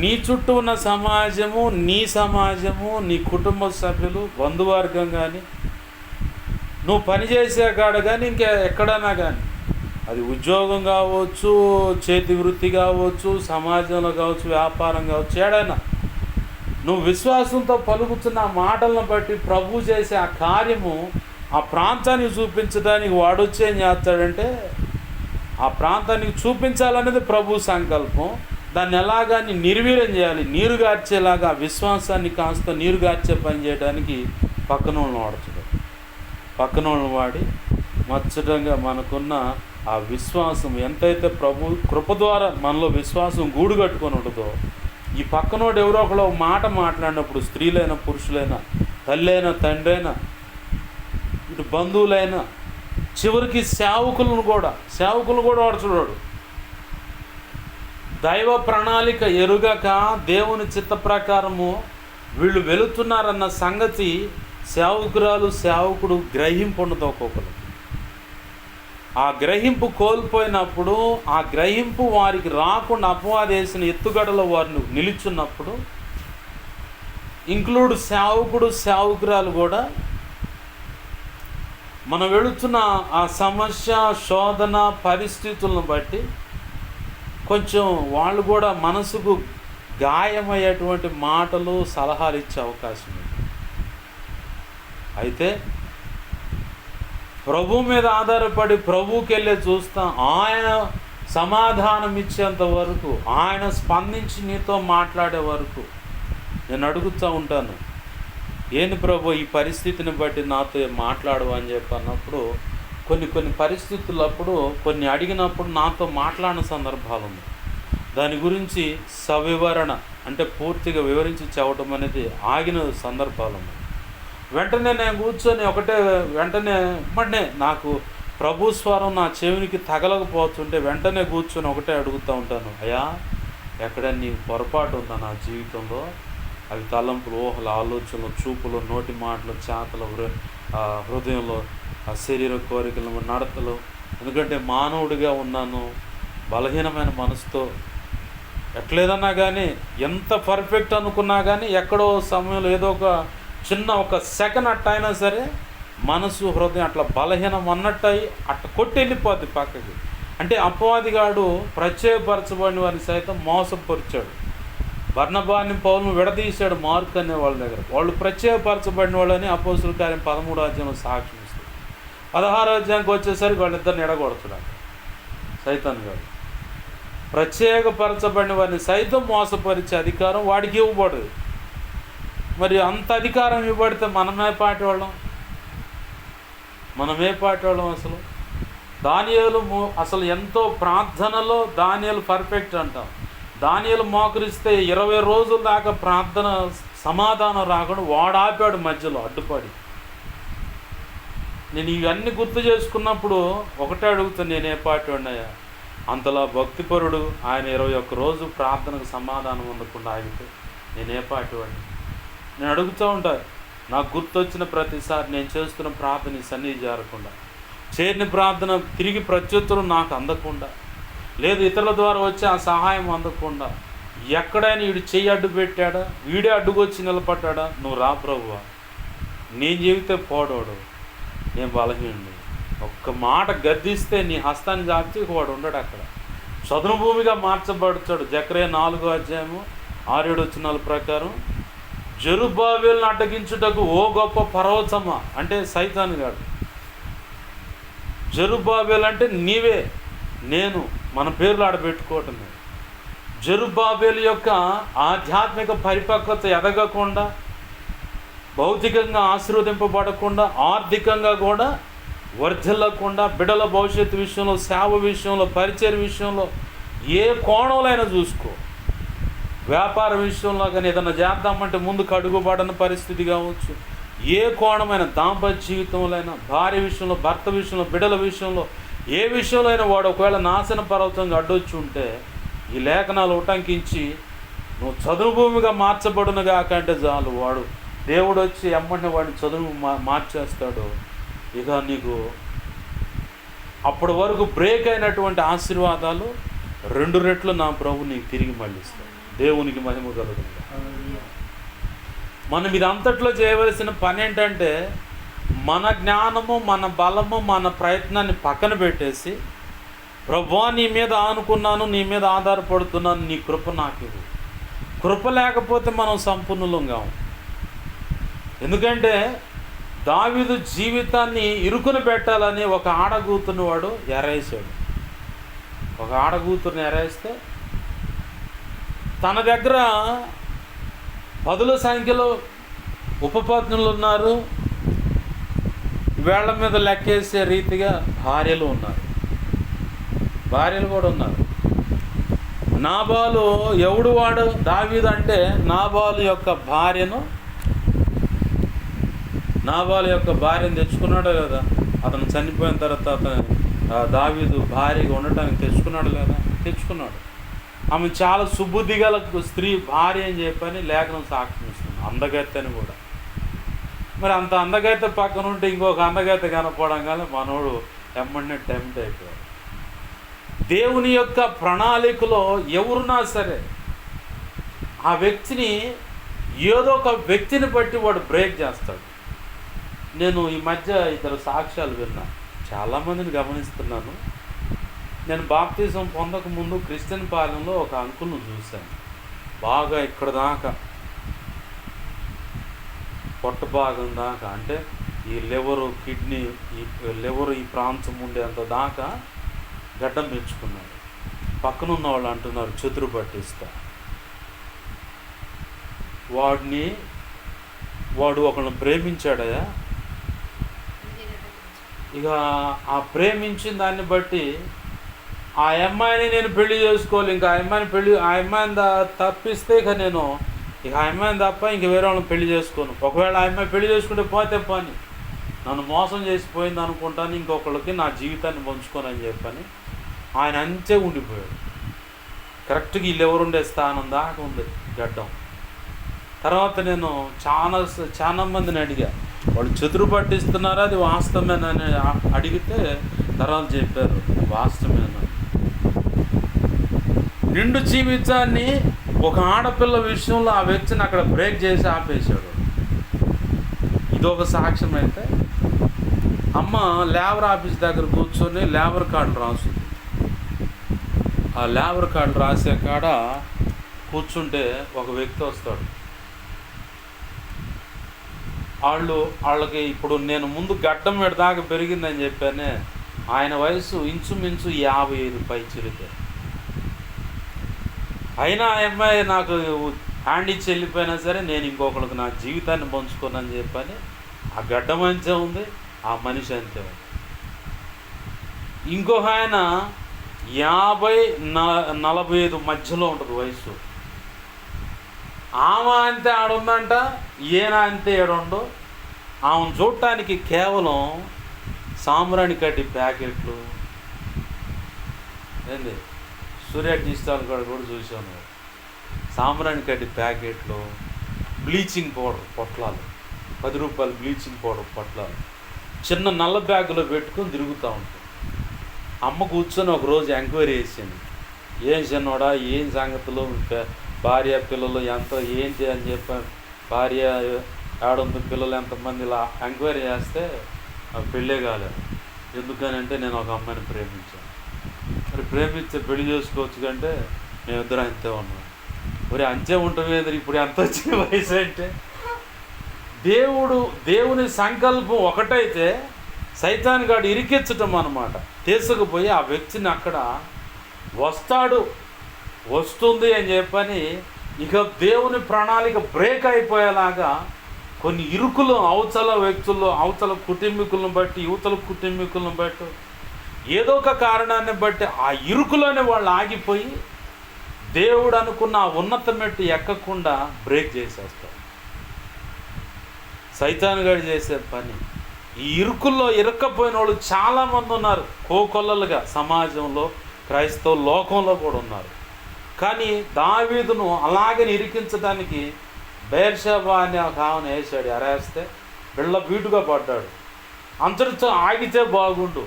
నీ చుట్టూ ఉన్న సమాజము, నీ కుటుంబ సభ్యులు, బంధువర్గం కానీ, నువ్వు పనిచేసే కాడ కానీ ఇంకా ఎక్కడైనా కానీ, అది ఉద్యోగం కావచ్చు, చేతి వృత్తి కావచ్చు, సమాజంలో కావచ్చు, వ్యాపారం కావచ్చు, ఏడైనా నువ్వు విశ్వాసంతో పలుకుతున్న మాటలను బట్టి ప్రభు చేసే ఆ కార్యము ఆ ప్రాంతానికి చూపించడానికి వాడొచ్చి ఏం చేస్తాడంటే, ఆ ప్రాంతానికి చూపించాలనేది ప్రభు సంకల్పం. దాన్ని ఎలాగాని నిర్వీర్యం చేయాలి, నీరు గార్చేలాగా ఆ విశ్వాసాన్ని కాస్త నీరు గార్చే పని చేయడానికి పక్కన వాళ్ళని వాడి మచ్చటంగా మనకున్న ఆ విశ్వాసం ఎంతైతే ప్రభు కృప ద్వారా మనలో విశ్వాసం గూడు కట్టుకొని ఉంటుందో, ఈ పక్కనోడు ఎవరో ఒకళ్ళు మాట మాట్లాడినప్పుడు, స్త్రీలైనా పురుషులైనా, తల్లైనా తండ్రైనా, ఇటు బంధువులైనా, చివరికి సేవకులు కూడా వాడు చూడాడు. దైవ ప్రణాళిక ఎరుగక దేవుని చిత్త ప్రకారము వీళ్ళు వెళుతున్నారన్న సంగతి సేవకురాలు సేవకుడు గ్రహింపు ఉండదు ఒక్కొక్కరికి. ఆ గ్రహింపు కోల్పోయినప్పుడు, ఆ గ్రహింపు వారికి రాకుండా అపవాదేసిన ఎత్తుగడలో వారిని నిలుచున్నప్పుడు, ఇంక్లూడ్ సేవకుడు సేవకురాలు కూడా మనం వెళుతున్న ఆ సమస్య, శోధన పరిస్థితులను బట్టి కొంచెం వాళ్ళు కూడా మనసుకు గాయమయ్యేటువంటి మాటలు, సలహాలు ఇచ్చే అవకాశం ఉంది. అయితే ప్రభు మీద ఆధారపడి ప్రభువుకి వెళ్ళే చూస్తాం. ఆయన సమాధానం ఇచ్చేంత వరకు, ఆయన స్పందించి నీతో మాట్లాడే వరకు నేను అడుగుతూ ఉంటాను, ఏంటి ప్రభు ఈ పరిస్థితిని బట్టి నాతో మాట్లాడు అని చెప్పి అన్నప్పుడు, కొన్ని పరిస్థితులప్పుడు కొన్ని అడిగినప్పుడు నాతో మాట్లాడిన సందర్భాలు ఉన్నాయి. దాని గురించి సవివరణ అంటే పూర్తిగా వివరించి చెప్పడం అనేది ఆగిన సందర్భాలు ఉన్నాయి. వెంటనే నేను కూర్చొని వెంటనే నాకు ప్రభు స్వరం నా చెవినికి తగలకపోతుంటే వెంటనే కూర్చొని ఒకటే అడుగుతూ ఉంటాను, అయ్యా ఎక్కడ నీ పొరపాటు ఉందా నా జీవితంలో? అవి తలంపులు, ఊహలు, ఆలోచనలు, చూపులు, నోటి మాటలు, చేతలు, హృదయంలో ఆ శరీర కోరికలు, నడతలు. ఎందుకంటే మానవుడిగా ఉన్నాను, బలహీనమైన మనసుతో ఎట్లేదన్నా కానీ, ఎంత పర్ఫెక్ట్ అనుకున్నా కానీ ఎక్కడో సమయంలో ఏదో ఒక సెకండ్ అట్టయినా సరే మనసు, హృదయం అట్లా బలహీనం అన్నట్టు అయి అట్లా కొట్టి వెళ్ళిపోద్ది పక్కకి. అంటే అపవాదిగాడు ప్రత్యేకపరచబడిన వారిని సైతం మోసపరిచాడు. బర్నబాని, పౌలును విడదీశాడు మార్కు అనే వాళ్ళ దగ్గర. వాళ్ళు ప్రత్యేకపరచబడిన వాళ్ళని అపోస్తుల కార్యం 13వ అధ్యాయంలో సాక్ష్యం ఇస్తారు. 16వ అధ్యాయానికి వచ్చేసరికి వాళ్ళిద్దరిని ఎడగొడుతున్నాడు సైతాన్ గారు. ప్రత్యేకపరచబడిన వారిని సైతం మోసపరిచే అధికారం వాడికి ఇవ్వబడదు. మరి అంత అధికారం ఇవ్వబడితే మనమే పాటి వాళ్ళం అసలు? దానియేలు అసలు ఎంతో ప్రార్థనలో దానియేలు పర్ఫెక్ట్ అంటాం. దానియేలు మోకరిస్తే 20 రోజుల దాకా ప్రార్థన సమాధానం రాకుండా వాడు ఆపాడు మధ్యలో అడ్డుపడి. నేను ఇవన్నీ గుర్తు చేసుకున్నప్పుడు ఒకటే అడుగుతాను, నేనే పాటి ఉన్నాయా? అంతలా భక్తిపరుడు ఆయన 21 రోజు ప్రార్థనకు సమాధానం అందకుండా ఆగితే నేనే పాటి వాడిని? నేను అడుగుతూ ఉంటాను. నాకు గుర్తొచ్చిన ప్రతిసారి నేను చేస్తున్న ప్రార్థన సన్నిధి చేరకుండా, చేరిన ప్రార్థన తిరిగి ప్రత్యుత్తరం నాకు అందకుండా, లేదు ఇతరుల ద్వారా వచ్చి ఆ సహాయం అందకుండా, ఎక్కడైనా వీడు చెయ్యి అడ్డు పెట్టాడా, వీడే అడ్డుకొచ్చి నిలబడ్డా, నువ్వు రా ప్రభువా, నేను చెబితే పోడోడు, నేను బలహీనుడిని, ఒక్క మాట గద్దిస్తే నీ హస్తాన్ని చాపితే వాడు ఉండడు అక్కడ. చదును భూమిగా మార్చబడతాడు. జకర్యా 4వ అధ్యాయము 6-7 వచనాల ప్రకారం, జెరుబ్బాబెలును అడ్డగించుటకు ఓ గొప్ప పర్వతమా అంటే సైతాను గాడు. జెరుబ్బాబెలు అంటే నీవే, నేను, మన పేర్లు ఆడబెట్టుకోవటమే. జెరుబ్బాబెలు యొక్క ఆధ్యాత్మిక పరిపక్వత ఎదగకుండా, భౌతికంగా ఆశీర్వదింపబడకుండా, ఆర్థికంగా కూడా వర్ధిల్లకుండా, బిడ్డల భవిష్యత్తు విషయంలో, సేవ విషయంలో, పరిచయ విషయంలో, ఏ కోణంలో చూసుకో, వ్యాపార విషయంలో కానీ ఏదైనా చేద్దామంటే ముందుకు అడుగుబడని పరిస్థితి కావచ్చు, ఏ కోణమైన దాంపత్య జీవితంలో అయినా, భార్య విషయంలో, భర్త విషయంలో, బిడ్డల విషయంలో, ఏ విషయంలో అయినా వాడు ఒకవేళ నాశన పర్వతంగా అడ్డొచ్చి ఉంటే ఈ లేఖనాలు ఉటంకించి నువ్వు చదువు భూమిగా మార్చబడునుగా కంటే చాలు, వాడు దేవుడు వచ్చి ఎమ్మడిని వాడిని చదువు మార్చేస్తాడు. ఇక నీకు అప్పటి వరకు బ్రేక్ అయినటువంటి ఆశీర్వాదాలు 2 రెట్లు నా ప్రభు నీకు తిరిగి మళ్ళిస్తాడు. దేవునికి మహిమ కలుగుతుంది. మనం ఇదంతట్లో చేయవలసిన పని ఏంటంటే, మన జ్ఞానము, మన బలము, మన ప్రయత్నాన్ని పక్కన పెట్టేసి, ప్రభువా నీ మీద ఆనుకున్నాను, నీ మీద ఆధారపడుతున్నాను, నీ కృప నాకు ఇవ్వు. కృప లేకపోతే మనం సంపూర్ణులం కాము. ఎందుకంటే దావీదు జీవితాన్ని ఇరుకుని పెట్టాలని ఒక ఆడగూతుని వాడు ఎరేసాడు. ఒక ఆడగూతుర్ని ఎరేస్తే తన దగ్గర 10ల సంఖ్యలో ఉపపత్నులు ఉన్నారు, వేళ్ల మీద లెక్కేసే రీతిగా భార్యలు కూడా ఉన్నారు. నాబాలు ఎవడు వాడు? దావీదు అంటే నాబాలు యొక్క భార్యను తెచ్చుకున్నాడు కదా. అతను చనిపోయిన తర్వాత అతను దావీదు భార్యగా ఉండటానికి తెచ్చుకున్నాడు. ఆమె చాలా సుబుద్ధి గల స్త్రీ, భార్య అని చెప్పని లేఖనం సాక్ష్యం ఇస్తుంది, అందగత్తె అని కూడా. మరి అంత అందగత్తె పక్కన ఉంటే ఇంకొక అందగత్తె కనపడంగానే మనోడు ఎమ్మడినే టెంప్ట్ అయిపోయాడు. దేవుని యొక్క ప్రణాళికలో ఎవరున్నా సరే ఆ వ్యక్తిని, ఏదో ఒక వ్యక్తిని బట్టి వాడు బ్రేక్ చేస్తాడు. నేను ఈ మధ్య ఇద్దరు సాక్ష్యాలు విన్నా, చాలామందిని గమనిస్తున్నాను. నేను బాప్తిజం పొందక ముందు క్రిస్టియన్ పాలెంలో ఒక అంకుల్ను చూశాను. బాగా ఇక్కడ దాకా, పొట్ట భాగం దాకా, అంటే ఈ లివరు, కిడ్నీ, ఈ ప్రాంతం ఉండేంత దాకా గడ్డం పెంచుకున్నాడు. పక్కన ఉన్న వాళ్ళు అంటున్నారు చెతురు పట్టిస్తా. వాడు ఒకళ్ళని ప్రేమించాడయా. ఇక ఆ ప్రేమించిన దాన్ని బట్టి ఆ అమ్మాయిని నేను పెళ్లి చేసుకోవాలి, ఇంకా ఆ అమ్మాయిని తప్పిస్తే ఇక నేను ఆ అమ్మాయిని తప్ప ఇంక వేరే వాళ్ళని పెళ్లి చేసుకోను. ఒకవేళ ఆ అమ్మాయి పెళ్లి చేసుకుంటే పోతే పని, నన్ను మోసం చేసిపోయింది అనుకుంటాను, ఇంకొకళ్ళకి నా జీవితాన్ని పంచుకొని అని చెప్పని ఆయన అంతే ఉండిపోయాడు. కరెక్ట్గా వీళ్ళు ఎవరుండే స్థానం దాకా ఉంది గడ్డం. తర్వాత నేను చాలా మందిని అడిగా, వాళ్ళు చతురు పట్టిస్తున్నారు, అది వాస్తవమేనని అడిగితే తర్వాత చెప్పారు వాస్తవమేనా. నిండు జీవితాన్ని ఒక ఆడపిల్ల విషయంలో ఆ వ్యక్తిని అక్కడ బ్రేక్ చేసి ఆపేశాడు. ఇదొక సాక్ష్యం. అయితే అమ్మ లేబర్ ఆఫీస్ దగ్గర కూర్చొని లేబర్ కార్డు రాస్తుంది. ఆ లేబర్ కార్డు రాసే కాడ కూర్చుంటే ఒక వ్యక్తి వస్తాడు. వాళ్ళకి ఇప్పుడు నేను ముందు గడ్డం మీద దాకా పెరిగిందని చెప్పానే, ఆయన వయసు ఇంచుమించు 55 పైచిరితే. అయినా ఆ అమ్మాయి నాకు హ్యాండ్ ఇచ్చి వెళ్ళిపోయినా సరే నేను ఇంకొకరికి నా జీవితాన్ని పంచుకోనని చెప్పని ఆ గడ్డం అంతే ఉంది, ఆ మనిషి అంతే ఉంది. ఇంకొక ఆయన 50-45 మధ్యలో ఉంటుంది వయసు. ఆమె అంతే ఆడుందంట, ఈయన అంతే ఏడుండు. ఆమెను చూడటానికి కేవలం సాంబ్రాణి కడ్డి ప్యాకెట్లు, ఏంది సూర్య డిజిటల్ కూడా చూసాను, సాంబ్రాణి కడ్డి ప్యాకెట్లు, బ్లీచింగ్ పౌడర్ పొట్లాలు, 10 రూపాయలు బ్లీచింగ్ పౌడర్ పొట్లాలు చిన్న నల్ల బ్యాగులో పెట్టుకొని తిరుగుతూ ఉంటాం. అమ్మ కూర్చొని ఒకరోజు ఎంక్వైరీ చేసింది, ఏం చిన్నోడా ఏం సంగతులు, భార్య పిల్లలు ఎంత ఏంటి అని చెప్పాను. భార్య ఏడుంది, పిల్లలు ఎంతమంది, ఇలా ఎంక్వైరీ చేస్తే పెళ్ళే కాలేదు. ఎందుకనంటే నేను ఒక అమ్మాయిని ప్రేమించాను. మరి ప్రేమిస్తే పెళ్లి చేసుకోవచ్చు కంటే మేమిద్దరం అంతే ఉన్నాం. మరి అంతే ఉంటుంది ఇప్పుడు ఎంత వచ్చిన వయసు అంటే. దేవుని సంకల్పం ఒకటైతే సైతాన్ గాడు ఇరికించటం అన్నమాట. తీసుకుపోయి ఆ వ్యక్తిని అక్కడ వస్తుంది అని చెప్పని ఇక దేవుని ప్రణాళిక బ్రేక్ అయిపోయేలాగా కొన్ని ఇరుకులు అవతల వ్యక్తుల్లో, అవతల కుటుంబీకులను బట్టి, యువతల కుటుంబీకులను బట్టి, ఏదో ఒక కారణాన్ని బట్టి ఆ ఇరుకులోనే వాళ్ళు ఆగిపోయి దేవుడు అనుకున్న ఆ ఉన్నత మెట్టు ఎక్కకుండా బ్రేక్ చేసేస్తారు. సైతాన్ గాడు చేసే పని. ఈ ఇరుకుల్లో ఇరక్కపోయిన వాళ్ళు చాలామంది ఉన్నారు, కోకొల్లలుగా సమాజంలో, క్రైస్తవ లోకంలో కూడా ఉన్నారు. కానీ దావీదును అలాగని ఇరికించడానికి బెర్షెబా అనే ఒక ఆమెను వేసాడు. ఎరేస్తే పిల్ల బీటుగా పడ్డాడు. అంతటితో ఆగితే బాగుండు,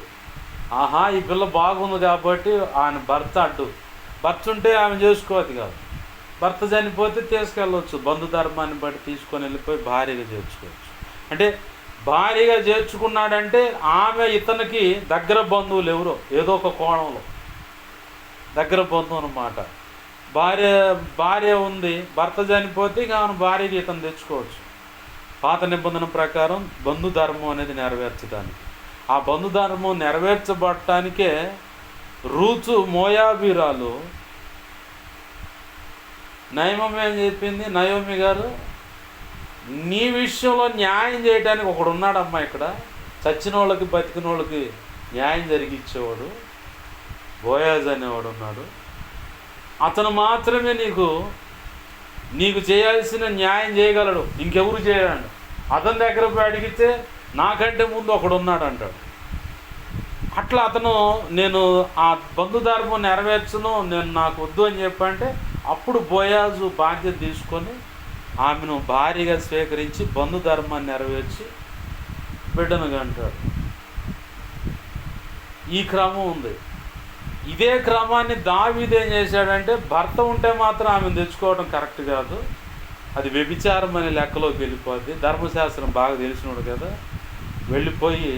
ఆహా ఈ పిల్ల బాగుంది కాబట్టి ఆయన భర్త ఉంటే ఆమె చేసుకోవద్దు కాదు. భర్త చనిపోతే తీసుకెళ్ళవచ్చు, బంధుధర్మాన్ని బట్టి తీసుకొని వెళ్ళిపోయి భార్యగా చేర్చుకోవచ్చు. అంటే భార్యగా చేర్చుకున్నాడంటే ఆమె ఇతనికి దగ్గర బంధువులు ఎవరో, ఏదో ఒక కోణంలో దగ్గర బంధువు అన్నమాట. భార్య ఉంది, భర్త చనిపోతే ఇక ఆమెను భార్యకి ఇతను తెచ్చుకోవచ్చు. పాత నిబంధన ప్రకారం బంధుధర్మం అనేది నెరవేర్చడానికి, ఆ బంధుధర్మం నెరవేర్చబడటానికే రూతు మోయాబీరాలు నయమమ్మ ఏం చెప్పింది, నయోమి గారు నీ విషయంలో న్యాయం చేయడానికి ఒకడు ఉన్నాడమ్మా, ఇక్కడ చచ్చిన వాళ్ళకి బతికిన వాళ్ళకి న్యాయం జరిగించేవాడు బోయాజ్ అనేవాడు ఉన్నాడు, అతను మాత్రమే నీకు చేయాల్సిన న్యాయం చేయగలడు, ఇంకెవరు చేయడండి. అతని దగ్గర పోయి అడిగితే నాకంటే ముందు ఒకడు ఉన్నాడు అంటాడు. అట్లా అతను నేను ఆ బంధుధర్మం నెరవేర్చను, నేను నాకు వద్దు అని చెప్పంటే అప్పుడు బోయాజు బాధ్యత తీసుకొని ఆమెను భార్యగా స్వీకరించి బంధుధర్మాన్ని నెరవేర్చి బిడ్డను కంటాడు. ఈ క్రమం ఉంది. ఇదే క్రమాన్ని దావీదు ఏం చేశాడంటే, భర్త ఉంటే మాత్రం ఆమెను తెచ్చుకోవడం కరెక్ట్ కాదు, అది వ్యభిచారం అనే లెక్కలోకి వెళ్ళిపోద్ది. ధర్మశాస్త్రం బాగా తెలిసినోడు కదా. వెళ్ళిపోయి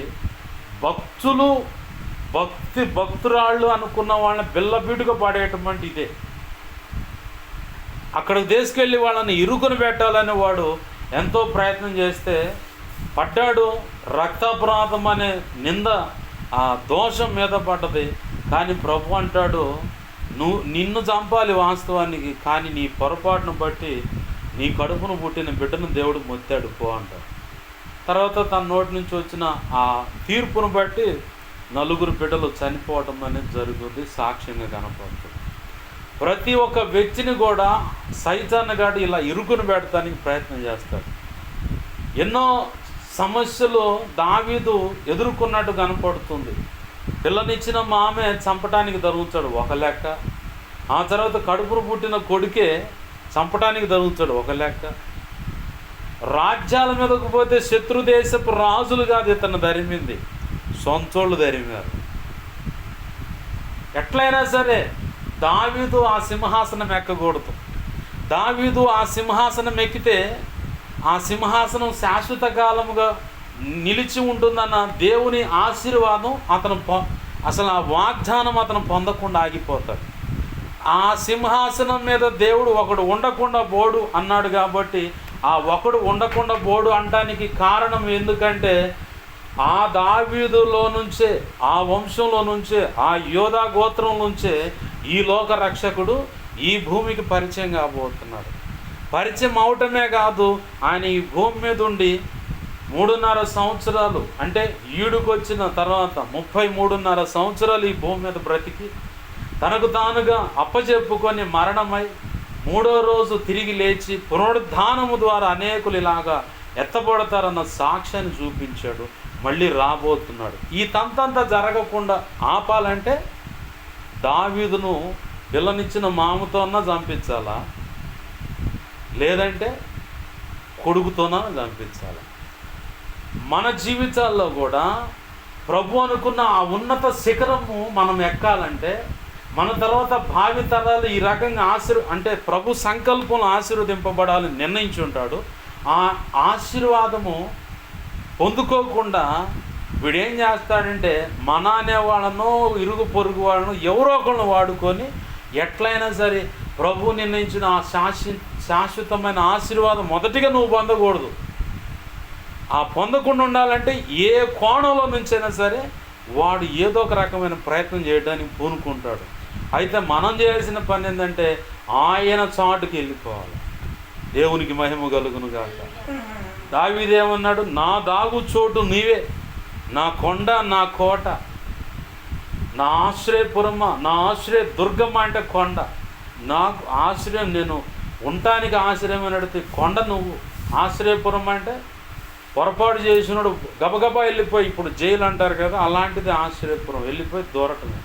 భక్తురాళ్ళు అనుకున్న వాళ్ళని బిల్లబీటుగా పడేయటం ఇదే. అక్కడికి తీసుకెళ్ళి వాళ్ళని ఇరుకుని పెట్టాలని వాడు ఎంతో ప్రయత్నం చేస్తే పడ్డాడు. రక్తాపరాధం అనే నింద ఆ దోషం మీద పడ్డది. కానీ ప్రభు అంటాడు, నిన్ను చంపాలి వాస్తవానికి, కానీ నీ పొరపాటును బట్టి నీ కడుపును పుట్టిన బిడ్డను దేవుడు మొత్తాడు పో అంటాడు. తర్వాత తన నోటి నుంచి వచ్చిన ఆ తీర్పును బట్టి 4 బిడ్డలు చనిపోవటం అనేది జరుగుతుంది, సాక్ష్యంగా కనపడుతుంది. ప్రతి ఒక్క వ్యక్తిని కూడా సైతాన్ని గాడు ఇలా ఇరుకుని పెడతానికి ప్రయత్నం చేస్తాడు. ఎన్నో సమస్యలు దావీదు ఎదుర్కొన్నట్టు కనపడుతుంది. పిల్లనిచ్చిన మామే చంపటానికి తరుగుతాడు ఒక లెక్క, ఆ తర్వాత కడుపును పుట్టిన కొడుకే చంపటానికి తరుగుతాడు ఒక లెక్క. రాజ్యాల మీదకు పోతే శత్రుదేశపు రాజులు కాదు ఇతను ధరిమింది, సొంతోళ్ళు ధరిమారు. ఎట్లయినా సరే దావీదు ఆ సింహాసనం ఎక్కకూడదు. దావీదు ఆ సింహాసనం ఎక్కితే ఆ సింహాసనం శాశ్వత కాలముగా నిలిచి ఉంటుందన్న దేవుని ఆశీర్వాదం అసలు ఆ వాగ్దానం అతను పొందకుండా ఆగిపోతాడు. ఆ సింహాసనం మీద దేవుడు ఒకడు ఉండకుండా బోడు అన్నాడు కాబట్టి ఆ ఒకడు ఉండకుండా బోడు అనడానికి కారణం ఎందుకంటే ఆ దావీదులో నుంచే, ఆ వంశంలో నుంచే, ఆ యోధా గోత్రం నుంచే ఈ లోక రక్షకుడు ఈ భూమికి పరిచయం కాబోతున్నాడు. పరిచయం అవటమే కాదు, ఆయన ఈ భూమి మీద ఉండి 3.5 సంవత్సరాలు, అంటే ఈడుకొచ్చిన తర్వాత 33.5 సంవత్సరాలు ఈ భూమి మీద బ్రతికి తనకు తానుగా అప్పచెప్పుకొని మరణమై 3వ రోజు తిరిగి లేచి పునరుద్ధానము ద్వారా అనేకులు ఇలాగా ఎత్తబడతారన్న సాక్ష్యాన్ని చూపించాడు. మళ్ళీ రాబోతున్నాడు. ఈ తంతంతా జరగకుండా ఆపాలంటే దావీదును పిల్లనిచ్చిన మామతోన్నా చంపించాలా, లేదంటే కొడుకుతోనా చంపించాలా. మన జీవితాల్లో కూడా ప్రభు అనుకున్న ఆ ఉన్నత శిఖరము మనం ఎక్కాలంటే మన తర్వాత భావి తరాలు ఈ రకంగా అంటే ప్రభు సంకల్పంలో ఆశీర్వదింపబడాలని నిర్ణయించి ఉంటాడు. ఆ ఆశీర్వాదము పొందుకోకుండా వీడేం చేస్తాడంటే మన అనేవాళ్ళను, ఇరుగు పొరుగు వాళ్ళను, ఎవరో ఒకళ్ళను వాడుకొని ఎట్లయినా సరే ప్రభు నిర్ణయించిన ఆ శాశ్వతమైన ఆశీర్వాదం మొదటిగా నువ్వు పొందకూడదు. ఆ పొందకుండా ఉండాలంటే ఏ కోణంలో నుంచైనా సరే వాడు ఏదో ఒక రకమైన ప్రయత్నం చేయడానికి పూనుకుంటాడు. అయితే మనం చేయాల్సిన పని ఏంటంటే ఆయన చాటుకి వెళ్ళిపోవాలి. దేవునికి మహిమ కలుగును గాక. దావీదేమన్నాడు, నా దాగు చోటు నీవే, నా కొండ, నా కోట, నా ఆశ్రయపురమ్మ, నా ఆశ్రయ దుర్గమ్మ అంటే కొండ, నాకు ఆశ్రయం, నేను ఉండటానికి ఆశ్రయం అని అడిగితే కొండ నువ్వు. ఆశ్రయపురం అంటే పొరపాటు చేసినాడు గబగబా వెళ్ళిపోయి, ఇప్పుడు జైలు అంటారు కదా, అలాంటిది ఆశ్రయపురం. వెళ్ళిపోయి దూరటమే.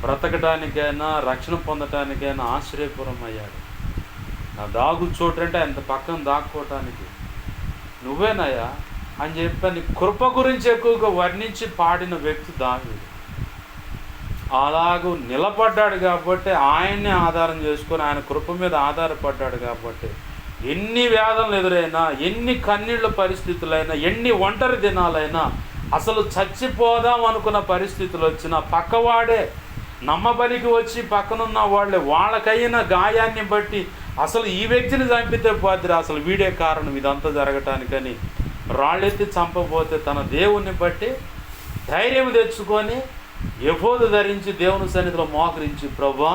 బ్రతకటానికైనా రక్షణ పొందటానికైనా ఆశ్రయపురం అయ్యాడు. నా దాగు చోటు అంటే అంత పక్కన దాక్కోవటానికి నువ్వేనాయా అని చెప్పని కృప గురించి ఎక్కువగా వర్ణించి పాడిన వ్యక్తి దావీదు. అలాగూ నిలబడ్డాడు కాబట్టి, ఆయన్నే ఆధారం చేసుకొని ఆయన కృప మీద ఆధారపడ్డాడు కాబట్టి ఎన్ని వేదనలు ఎదురైనా, ఎన్ని కన్నీళ్ళ పరిస్థితులైనా, ఎన్ని ఒంటరి దినాలైనా, అసలు చచ్చిపోదాం అనుకున్న పరిస్థితులు వచ్చినా పక్కవాడే నమ్మబలికి వచ్చి పక్కనున్న వాళ్ళే వాళ్ళకైన గాయాన్ని బట్టి అసలు ఈ వ్యక్తిని చంపితే పోద్దిరా, అసలు వీడే కారణం ఇదంతా జరగటానికని రాళ్ళెత్తి చంపబోతే తన దేవుణ్ణి బట్టి ధైర్యం తెచ్చుకొని ఎఫోదు ధరించి దేవుని సన్నిధిలో మోకరించి, ప్రభువా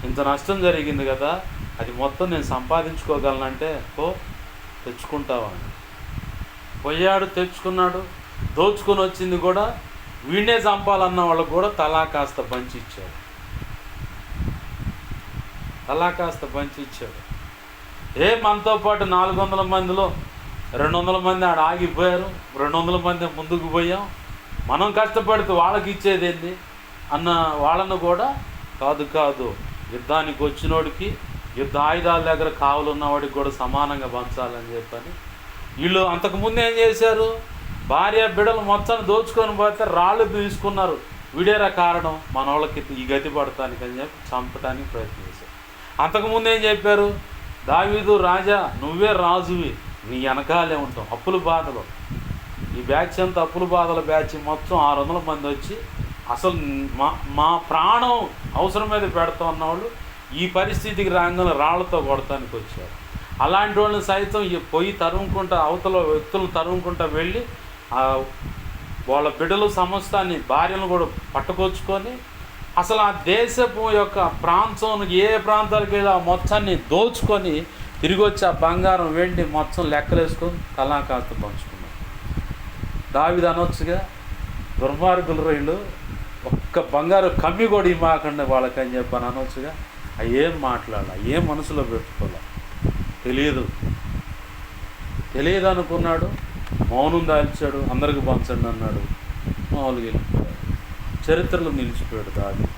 ఇంత నష్టం జరిగింది కదా, అది మొత్తం నేను సంపాదించుకోగలనంటే తెచ్చుకుంటావా. పోయాడు, తెచ్చుకున్నాడు. దోచుకొని వచ్చింది కూడా వీడినే చంపాలన్న వాళ్ళకు కూడా తలా కాస్త పంచి ఇచ్చాడు. తలా కాస్త పంచి ఇచ్చాడు. మనతో పాటు 400 మందిలో 200 మంది ఆడ ఆగిపోయారు, 200 మంది ముందుకు పోయాం. మనం కష్టపడితే వాళ్ళకి ఇచ్చేది ఏంది అన్న వాళ్ళను కూడా కాదు, యుద్ధానికి వచ్చినోడికి యుద్ధ ఆయుధాల దగ్గర కావలున్నవాడికి కూడా సమానంగా పంచాలని చెప్పని వీళ్ళు అంతకుముందు ఏం చేశారు, భార్య బిడ్డలు మొత్తాన్ని దోచుకొని పోతే రాళ్ళు తీసుకున్నారు. వీడేరా కారణం మన వాళ్ళకి ఈ గతి పడటానికి అని చెప్పి చంపడానికి ప్రయత్నం చేశారు. అంతకుముందు ఏం చెప్పారు, దావీదు రాజా నువ్వే రాజువి, నీ వెనకాలే ఉంటాం. అప్పుల బాధలు, ఈ బ్యాచ్ అంతా అప్పుల బాధల బ్యాచ్ మొత్తం 600 మంది వచ్చి అసలు మా ప్రాణం అవసరం మీద పెడతాం అన్నవాళ్ళు ఈ పరిస్థితికి రాగానే రాళ్లతో కొడటానికి వచ్చారు. అలాంటి వాళ్ళని సైతం పొయ్యి తరుముకుంటా అవతల వ్యక్తులను తరుముకుంటా వెళ్ళి వాళ్ళ బిడ్డలు సమస్తాన్ని భార్యను కూడా పట్టుకొచ్చుకొని అసలు ఆ దేశపు యొక్క ప్రాంతం ఏ ప్రాంతాలకు వెళ్ళి ఆ మొత్తాన్ని దోచుకొని తిరిగి వచ్చి ఆ బంగారం వెండి మొత్తం లెక్కలేసుకొని కళాకాస్త పంచుకున్నారు. దావీదు అనొచ్చుగా, దుర్మార్గులు రైళ్ళు ఒక్క బంగారు కమ్మి కూడా ఇవ్వకండి వాళ్ళకని చెప్పని అనొచ్చుగా. ఏం మాట్లాడాల, ఏం మనసులో పెట్టుకోలే, తెలియదు అనుకున్నాడు. మౌనం దాల్చాడు, అందరికి పంచండి అన్నాడు, మామూలుగా వెళ్ళిపోయాడు. చరిత్రలో నిలిచిపోయాడు దావీదు.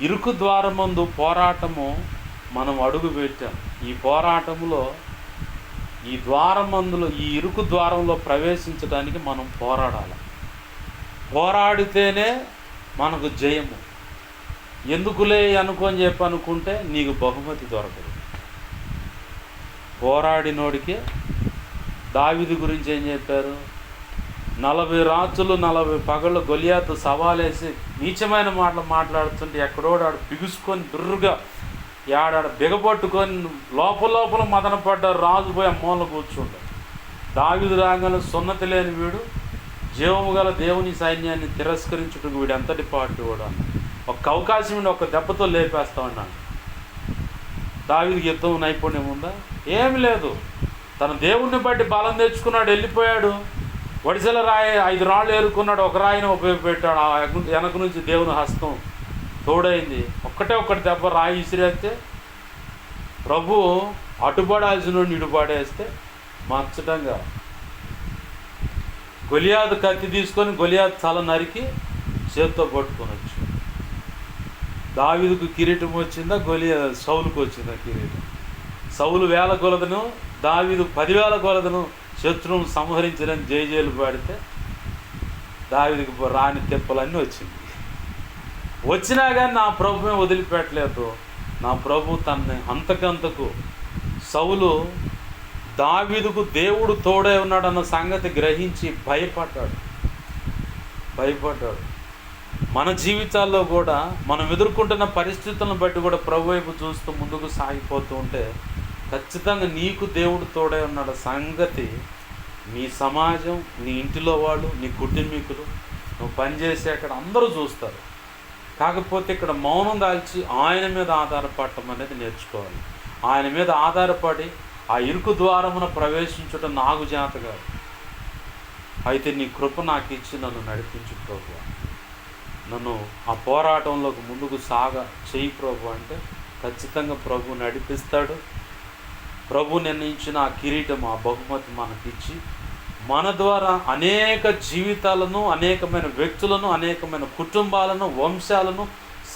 ఇరుకు ద్వారమందు పోరాటము మనం అడుగు పెట్టాం. ఈ పోరాటంలో ఈ ద్వారమందులో ఈ ఇరుకు ద్వారంలో ప్రవేశించడానికి మనం పోరాడాలి. పోరాడితేనే మనకు జయము. ఎందుకులే అనుకొని అనుకుంటే నీకు బహుమతి దొరకదు. పోరాడినోడికి దావీదు గురించి ఏం చెప్పారు, 40 రాత్రులు 40 పగళ్ళు గొలియాతు సవాలేసి నీచమైన మాటలు మాట్లాడుతుంటే ఎక్కడోడు ఆడు బిగుసుకొని బిర్రుగా ఆడాడ బిగపట్టుకొని లోపల మదన పడ్డారు. రాజు పోయి మూల కూర్చుంటాడు. దావీదు రాగానే సున్నతి లేని వీడు జీవము గల దేవుని సైన్యాన్ని తిరస్కరించుటకు వీడు ఎంతటి పాటు కూడా ఒక అవకాశం ఉండి ఒక దెబ్బతో లేపేస్తామన్నాడు. దావీదుకి యుద్ధం నైపుణ్యం ఉందా? ఏమి లేదు. తన దేవుణ్ణి బట్టి బలం తెచ్చుకున్నాడు, వెళ్ళిపోయాడు. వడిసెల రాయి 5 రాళ్ళు ఏరుకున్నాడు, ఒక రాయిని ఉపయోగపెట్టాడు. ఆ వెనక నుంచి దేవుని హస్తం తోడైంది. ఒక్కటి దెబ్బ రాయి ఇసిరేస్తే ప్రభు అటుపడాల్సిన ఇటుపడేస్తే మచ్చటంగా గొలియాతు కత్తి తీసుకొని గొలియాతు తల నరికి చేత్తో పట్టుకొనొచ్చు. దావీదుకు కిరీటం వచ్చిందా, సౌలుకు వచ్చిందా కిరీటం? సౌలు 1000 కొలదను, దావీదు 10,000 కొలదను శత్రువును సంహరించడానికి జయజయలు పాడితే దావీదుకు రాని తెప్పలన్నీ వచ్చినా కానీ నా ప్రభుమే వదిలిపెట్టలేదు. నా ప్రభు తనని అంతకంతకు సౌలు దావీదుకు దేవుడు తోడే ఉన్నాడన్న సంగతి గ్రహించి భయపడ్డాడు. మన జీవితాల్లో కూడా మనం ఎదుర్కొంటున్న పరిస్థితులను బట్టి కూడా ప్రభు వైపు చూస్తూ ముందుకు సాగిపోతూ ఉంటే ఖచ్చితంగా నీకు దేవుడు తోడే ఉన్నాడు సంగతి నీ సమాజం, నీ ఇంటిలో వాళ్ళు, నీ కుటుంబీకులు, నువ్వు పనిచేసే అక్కడ అందరూ చూస్తారు. కాకపోతే ఇక్కడ మౌనం దాల్చి ఆయన మీద ఆధారపడటం అనేది నేర్చుకోవాలి. ఆయన మీద ఆధారపడి ఆ ఇరుకు ద్వారమున ప్రవేశించడం నాకు చేత కాదు. అయితే నీ కృప నాకు ఇచ్చి నన్ను నడిపించు ప్రభు, నన్ను ఆ పోరాటంలోకి ముందుకు చెయ్యి ప్రభు అంటే ఖచ్చితంగా ప్రభు నడిపిస్తాడు. ప్రభు నిర్ణయించిన ఆ కిరీటం, ఆ బహుమతి మనకిచ్చి మన ద్వారా అనేక జీవితాలను, అనేకమైన వ్యక్తులను, అనేకమైన కుటుంబాలను, వంశాలను,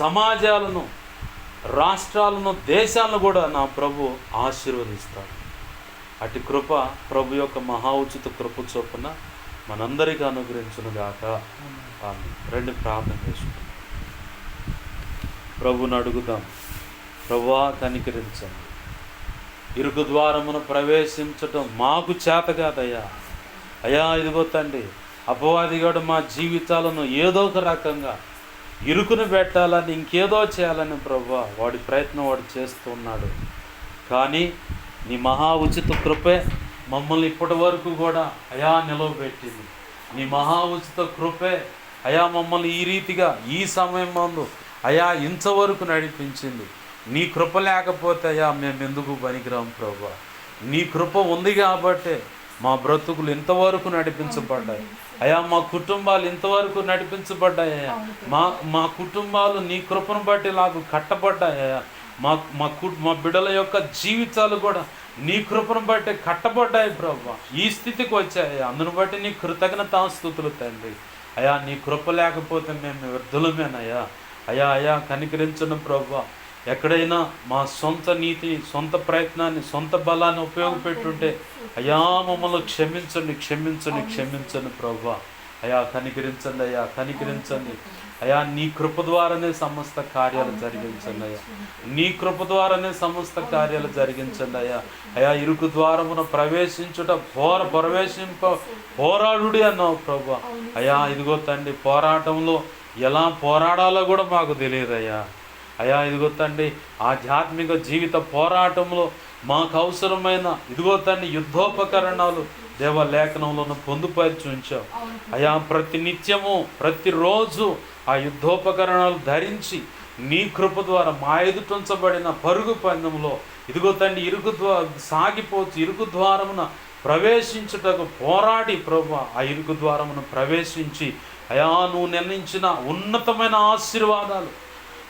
సమాజాలను, రాష్ట్రాలను, దేశాలను కూడా నా ప్రభు ఆశీర్వదిస్తాడు. అటు కృప ప్రభు యొక్క మహా ఉచిత కృప చొప్పున మనందరికీ అనుగ్రహించునుగాక. ఆమె. రండి ప్రార్థన చేసుకుందాం. ప్రభుని అడుగుదాం. ప్రభువా కనికరించండి. ఇరుకు ద్వారమును ప్రవేశించటం మాకు చేత కాదయ్యా. అయ్యా ఇదిగో తండ్రి, అపవాదిగాడు మా జీవితాలను ఏదో ఒక రకంగా ఇరుకును పెట్టాలని, ఇంకేదో చేయాలని ప్రభువా వాడి ప్రయత్నం వాడు చేస్తూ ఉన్నాడు. కానీ నీ మహా ఉచిత కృపే మమ్మల్ని ఇప్పటి వరకు కూడా అయా నిలవబెట్టింది. నీ మహా ఉచిత కృపే అయా మమ్మల్ని ఈ రీతిగా ఈ సమయం ముందు అయా ఇంతవరకు నడిపించింది. నీ కృప లేకపోతే అయ్యా మేము ఎందుకు పనికిరాం ప్రభువా. నీ కృప ఉంది కాబట్టే మా బ్రతుకులు ఇంతవరకు నడిపించబడ్డాయి అయ్యా. మా కుటుంబాలు ఇంతవరకు నడిపించబడ్డాయి అయ్యా. మా కుటుంబాలు నీ కృపను బట్టి నాకు కట్టబడ్డాయి అయ్యా. మా బిడ్డల యొక్క జీవితాలు కూడా నీ కృపను బట్టి కట్టబడ్డాయి ప్రభా, ఈ స్థితికి వచ్చాయి. అందును బట్టి నీ కృతజ్ఞతాస్తుతులు తండ్రి. అయా నీ కృప లేకపోతే మేము వ్యర్థులమేనయ్యా. అయా అయా కనికరించను ప్రభా. ఎక్కడైనా మా సొంత నీతి, సొంత ప్రయత్నాన్ని, సొంత బలాన్ని ఉపయోగపెట్టుంటే అయా మమ్మల్ని క్షమించండి, క్షమించండి, క్షమించండి ప్రభా. అయా కనికరించండి, అయ్యా కనికరించండి. అయా నీ కృప ద్వారానే సమస్త కార్యాలు జరిగించండి అయ్యా. నీ కృప ద్వారానే సమస్త కార్యాలు జరిగించండి అయ్యా. అయా ఇరుకు ద్వారమున ప్రవేశించుట పోరాడుడి అన్నావు ప్రభా. అయా ఇదిగో తండ్రి, పోరాటంలో ఎలా పోరాడాలో కూడా మాకు తెలియదయ్యా. అయా ఇదిగో తండ్రి, ఆధ్యాత్మిక జీవిత పోరాటంలో మాకు అవసరమైన ఇదిగో తండ్రి యుద్ధోపకరణాలు దేవ లేఖనంలో పొందుపరిచి ఉంచావు అయా. ప్రతి నిత్యము ప్రతిరోజు ఆ యుద్ధోపకరణాలు ధరించి నీ కృప ద్వారా మా ఎదుటించబడిన పరుగు పందెంలో ఇదిగో తండ్రి ఇరుకు ద్వారమున ప్రవేశించుటకు పోరాడి ప్రభు ఆ ఇరుకు ద్వారమును ప్రవేశించి అయా నువ్వు నిర్ణయించిన ఉన్నతమైన ఆశీర్వాదాలు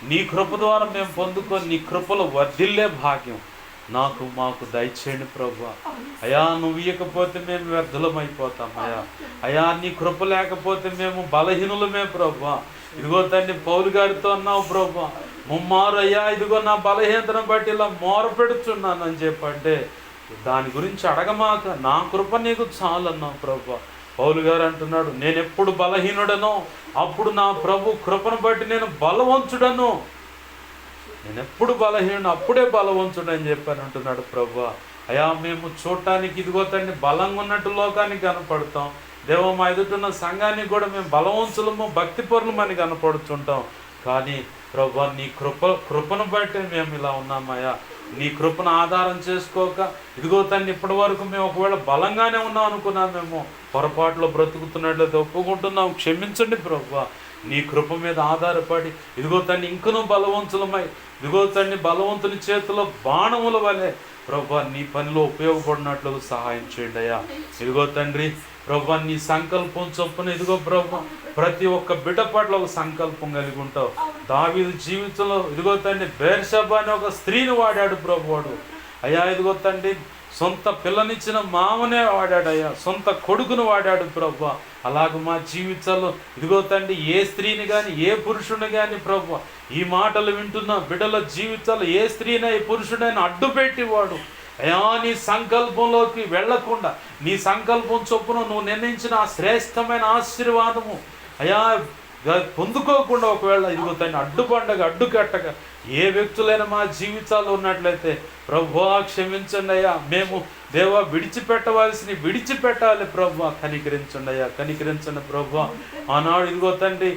నీ కృప ద్వారా మేము పొందుకొని నీ కృపలో వర్ధిల్లే భాగ్యం మాకు దయచేయండి ప్రభు. అయా నువ్వు ఇవ్వకపోతే మేము వ్యర్థులమైపోతాం అయా. అయా నీ కృప లేకపోతే మేము బలహీనులమే ప్రభు. ఇదిగో తండ్రి పౌలు గారితో అన్నావు ప్రభు, ముమ్మారు అయ్యా ఇదిగో నా బలహీనతను బట్టి ఇలా పెడుతున్నానని చెప్పంటే దాని గురించి అడగమాక, నా కృప నీకు చాలు అన్నావు ప్రభు. పౌలు గారు అంటున్నాడు, నేను ఎప్పుడు బలహీనుడనో అప్పుడు నా ప్రభు కృపను బట్టి నేను బలవంతుడను. నేను ఎప్పుడు బలహీనుడు అప్పుడే బలవంతుడు అని చెప్పాను అంటున్నాడు ప్రభు. అయా మేము చూడటానికి ఇదిగో తండ్రి బలంగా ఉన్నట్టు లోకానికి కనపడతాం. దేవ మా ఎదుటిన్న సంఘానికి కూడా మేము బలవంతులము భక్తిపరులమని కనపడుతుంటాం. కానీ ప్రభు నీ కృపను బట్టి మేము ఇలా ఉన్నామయ్యా. నీ కృపను ఆధారం చేసుకోక ఇదిగో తండ్రి ఇప్పటి వరకు మేము ఒకవేళ బలంగానే ఉన్నాం అనుకున్నాం, మేము పొరపాటులో బ్రతుకుతున్నట్లయితే ఒప్పుకుంటున్నాం, క్షమించండి ప్రభు. నీ కృప మీద ఆధారపడి ఇదిగో తండ్రి ఇంకనూ బలవంతులమై ఇదిగో తండ్రి బలవంతుని చేతిలో బాణముల వలె ప్రభు నీ పనిలో ఉపయోగపడినట్లు సహాయం చేయండి అయ్యా. ఇదిగో తండ్రి ప్రభు నీ సంకల్పం చొప్పున ఇదిగో ప్రభు ప్రతి ఒక్క బిడ్డ పట్ల ఒక సంకల్పం కలిగి ఉంటావు. దావీదు జీవితంలో ఇదిగో తండ్రి బెర్షెబా అనే ఒక స్త్రీని వాడాడు ప్రభువాడు అయ్యా. ఇదిగో తండ్రి సొంత పిల్లనిచ్చిన మామనే వాడాడయ్యా, సొంత కొడుకును వాడాడు ప్రభు. అలాగ మా జీవితాల్లో ఇదిగో తండ్రి ఏ స్త్రీని కానీ ఏ పురుషుని కానీ ప్రభు ఈ మాటలు వింటున్న బిడ్డల జీవితాల్లో ఏ స్త్రీనైనా ఏ పురుషుడైనా అడ్డుపెట్టేవాడు అయ్యా. నీ సంకల్పంలోకి వెళ్లకుండా నీ సంకల్పం చొప్పున నువ్వు నిర్ణయించిన ఆ శ్రేష్టమైన ఆశీర్వాదము అయ్యా పొందుకోకుండా ఒకవేళ ఇదిగో తండ్రి అడ్డుకట్టగా ఏ వ్యక్తులైనా మా జీవితాల్లో ఉన్నట్లయితే ప్రభువా క్షమించండి అయ్యా. మేము దేవా విడిచిపెట్టాలి ప్రభువా. కనికరించండి అయ్యా, కనికరించండి ప్రభువా. ఆనాడు ఇదిగో తండ్రి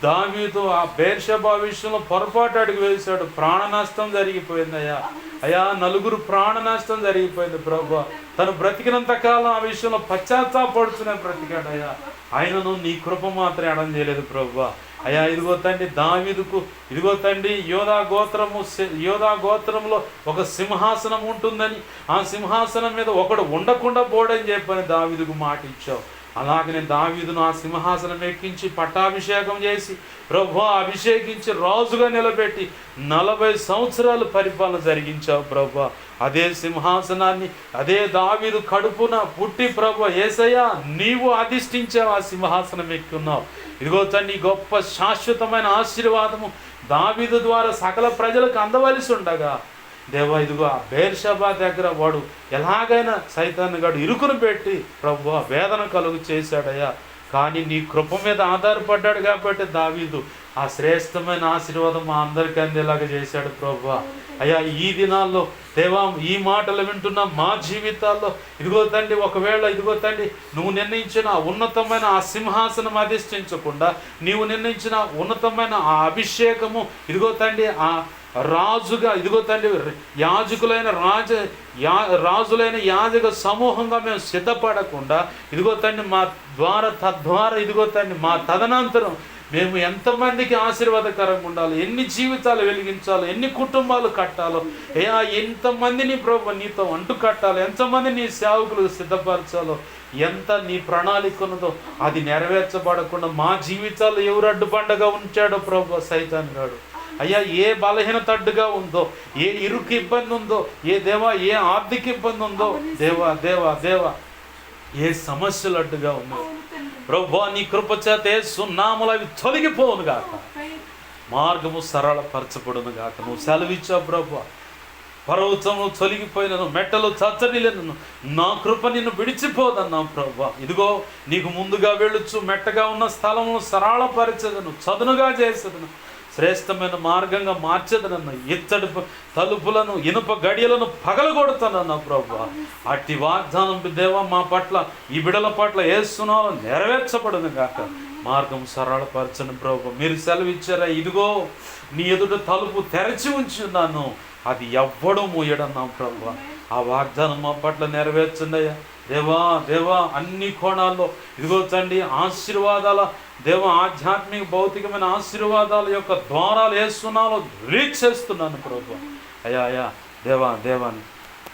దావీదు ఆ బెర్షెబా విషయంలో పొరపాటు అడుగు వేశాడు, ప్రాణ నష్టం జరిగిపోయింది అయ్యా. అయ్యా 4 ప్రాణ నష్టం జరిగిపోయింది ప్రభువా. తను బ్రతికినంత కాలం ఆ విషయంలో పశ్చాత్తాపడుతూనే బ్రతికాడు అయ్యా. ఆయనను నీ కృప మాత్రం ఎడం చేయలేదు ప్రభువా. అయ్యా ఇదిగో తండ్రి దావీదుకు ఇదిగో తండ్రి యోధా గోత్రంలో ఒక సింహాసనం ఉంటుందని, ఆ సింహాసనం మీద ఒకడు ఉండకుండా పోడని చెప్పని దావీదుకు మాట ఇచ్చావు. అలాగనే దావీదును ఆ సింహాసనం ఎక్కించి పట్టాభిషేకం చేసి ప్రభువా అభిషేకించి రాజుగా నిలబెట్టి 40 సంవత్సరాలు పరిపాలన జరిగించావు ప్రభువా. అదే సింహాసనాన్ని అదే దావీదు కడుపున పుట్టి ప్రభువా యేసయ్యా నీవు అధిష్ఠించావు, ఆ సింహాసనం ఎక్కున్నావు. ఇదిగో తండ్రి గొప్ప శాశ్వతమైన ఆశీర్వాదము దావీదు ద్వారా సకల ప్రజలకు అందవలసి ఉండగా దేవా ఇదిగో ఆ బెర్షెబా దగ్గర వాడు ఎలాగైనా సైతాన్ని గాడు ఇరుకును పెట్టి ప్రభువా వేదన కలుగు చేశాడయ్యా. కానీ నీ కృప మీద ఆధారపడ్డాడు కాబట్టి దావీదు ఆ శ్రేష్టమైన ఆశీర్వాదం మా అందరికీ అందేలాగా చేశాడు ప్రభువా. అయ్యా ఈ దినాల్లో దేవా ఈ మాటలు వింటున్న మా జీవితాల్లో ఇదిగో తండ్రి ఒకవేళ ఇదిగో తండ్రి నువ్వు నిర్ణయించిన ఉన్నతమైన ఆ సింహాసనం అధిష్ఠించకుండా నీవు నిర్ణయించిన ఉన్నతమైన ఆ అభిషేకము ఇదిగో తండ్రి ఆ రాజుగా ఇదిగో తండ్రి రాజులైన యాజక సమూహంగా మేము సిద్ధపడకుండా ఇదిగో తండ్రి మా తద్వారా ఇదిగో తండ్రి మా తదనంతరం మేము ఎంతమందికి ఆశీర్వాదకరంగా ఉండాలి, ఎన్ని జీవితాలు వెలిగించాలో, ఎన్ని కుటుంబాలు కట్టాలో, ఎంతమందిని ప్రభు నీతో అంటు కట్టాలో, ఎంతమంది నీ సేవకులకు సిద్ధపరచాలో, ఎంత నీ ప్రణాళిక ఉన్నదో అది నెరవేర్చబడకుండా మా జీవితాలు ఎవరు అడ్డుబండగా ఉంచాడో ప్రభు సైతాన్ గాడు అయ్యా ఏ బలహీనత అడ్డుగా ఉందో, ఏ ఇరుకు ఇబ్బంది ఉందో, ఏ ఆర్థిక ఇబ్బంది ఉందో, దేవా ఏ సమస్యలు అడ్డుగా ఉందో ప్రభువా నీ కృప చేత యేసు నామములో అవి తొలగిపోవును గాక, మార్గము సరళపరచబడును గాక. నువ్వు సెలవిచ్చావు ప్రభువా, పర్వతము తొలగిపోయినను మెట్టలు చచ్చడిలేను, నా కృప నిన్ను విడిచిపోదన్నావు ప్రభువా. ఇదిగో నీకు ముందుగా వెళ్ళొచ్చు, మెట్టగా ఉన్న స్థలమును సరళపరచదను, చదునుగా చేసేదను, శ్రేష్టమైన మార్గంగా మార్చేదనన్న, ఇత్తడి తలుపులను ఇనుప గడియలను పగలగొడతానన్నావు ప్రభువా. అట్టి వాగ్దానం దేవా మా పట్ల, ఈ బిడల పట్ల యేసునామములో నెరవేర్చబడును గాక. మార్గం సరళపరచను ప్రభు. మీరు సెలవిచ్చారా, ఇదిగో నీ ఎదుట తలుపు తెరచి ఉంచి ఉన్నాను, అది ఎవ్వడూ మూయడన్నాం ప్రభు. ఆ వాగ్దానం మా పట్ల నెరవేర్చండి అయ్యా. దేవా అన్ని కోణాల్లో ఇదిగో తండ్రి ఆశీర్వాదాల ఆధ్యాత్మిక భౌతికమైన ఆశీర్వాదాల యొక్క ద్వారాలు యేసునామములో రిలీజ్ చేస్తున్నాను ప్రభు. అయ్యా దేవాని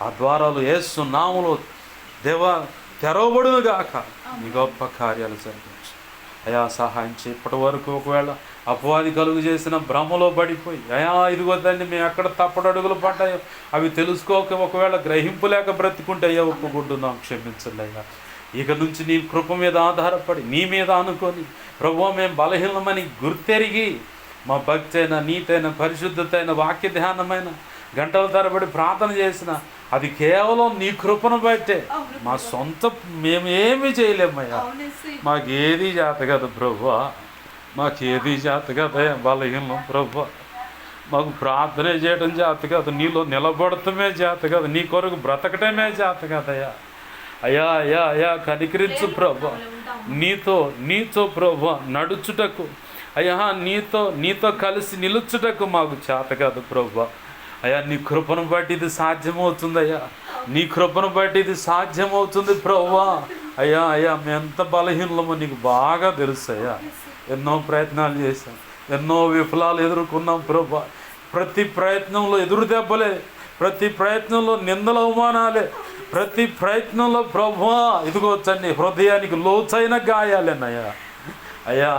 ఆ ద్వారాలు యేసునామములో తెరవబడును గాక. నీ గొప్ప కార్యాలు జరిగించు అయ్యా, సహాయం చేయి. ఇప్పటి వరకు ఒకవేళ అపవాది కలుగు చేసిన భ్రమలో పడిపోయి అయ్యా ఇదిగోద్దండి మేము ఎక్కడ తప్పడడుగులు పడ్డాయో అవి తెలుసుకోక ఒకవేళ గ్రహింపు లేక బ్రతికుంటే అయ్యా ఒప్పుకుంటున్నాం, క్షమించండి అయ్యా. ఇక నుంచి నీ కృప మీద ఆధారపడి నీ మీద అనుకొని ప్రభువా మేము బలహీనమని గుర్తెరిగి మా భక్తి అయిన నీతైన పరిశుద్ధత అయిన వాక్య ధ్యానమైన గంటల తరబడి ప్రార్థన చేసిన అది కేవలం నీ కృపను బట్టే. మా సొంత మేమేమీ చేయలేమయ్యా, మాకేది చేత కదా ప్రభువా, మాకేది చేత కదయ్యా, బలహీనం ప్రభువా. మాకు ప్రార్థనే చేయడం చేత కాదు, నీలో నిలబడటమే చేత కాదు, నీ కొరకు బ్రతకటమే చేత కదయ్యా. అయ్యా కనికరించు ప్రభా. నీతో ప్రభా నడుచుటకు అయ్యా నీతో కలిసి నిలుచుటకు మాకు చేత కాదు ప్రభా. అయ్యా నీ కృపను బట్టి ఇది సాధ్యమవుతుందయ్యా, నీ కృపను బట్టి ఇది సాధ్యమవుతుంది ప్రభా. అయ్యా మేము ఎంత బలహీనమో నీకు బాగా తెలుసు అయ్యా. ఎన్నో ప్రయత్నాలు చేశాం, ఎన్నో విఫలాలు ఎదుర్కొన్నాం ప్రభా. ప్రతి ప్రయత్నంలో ఎదురు దెబ్బలే, ప్రతి ప్రయత్నంలో నిందల అవమానాలే, ప్రతి ప్రయత్నంలో ప్రభువా ఇదిగో తండ్రి హృదయానికి లోతైన గాయాలేనయ్యా. అయ్యా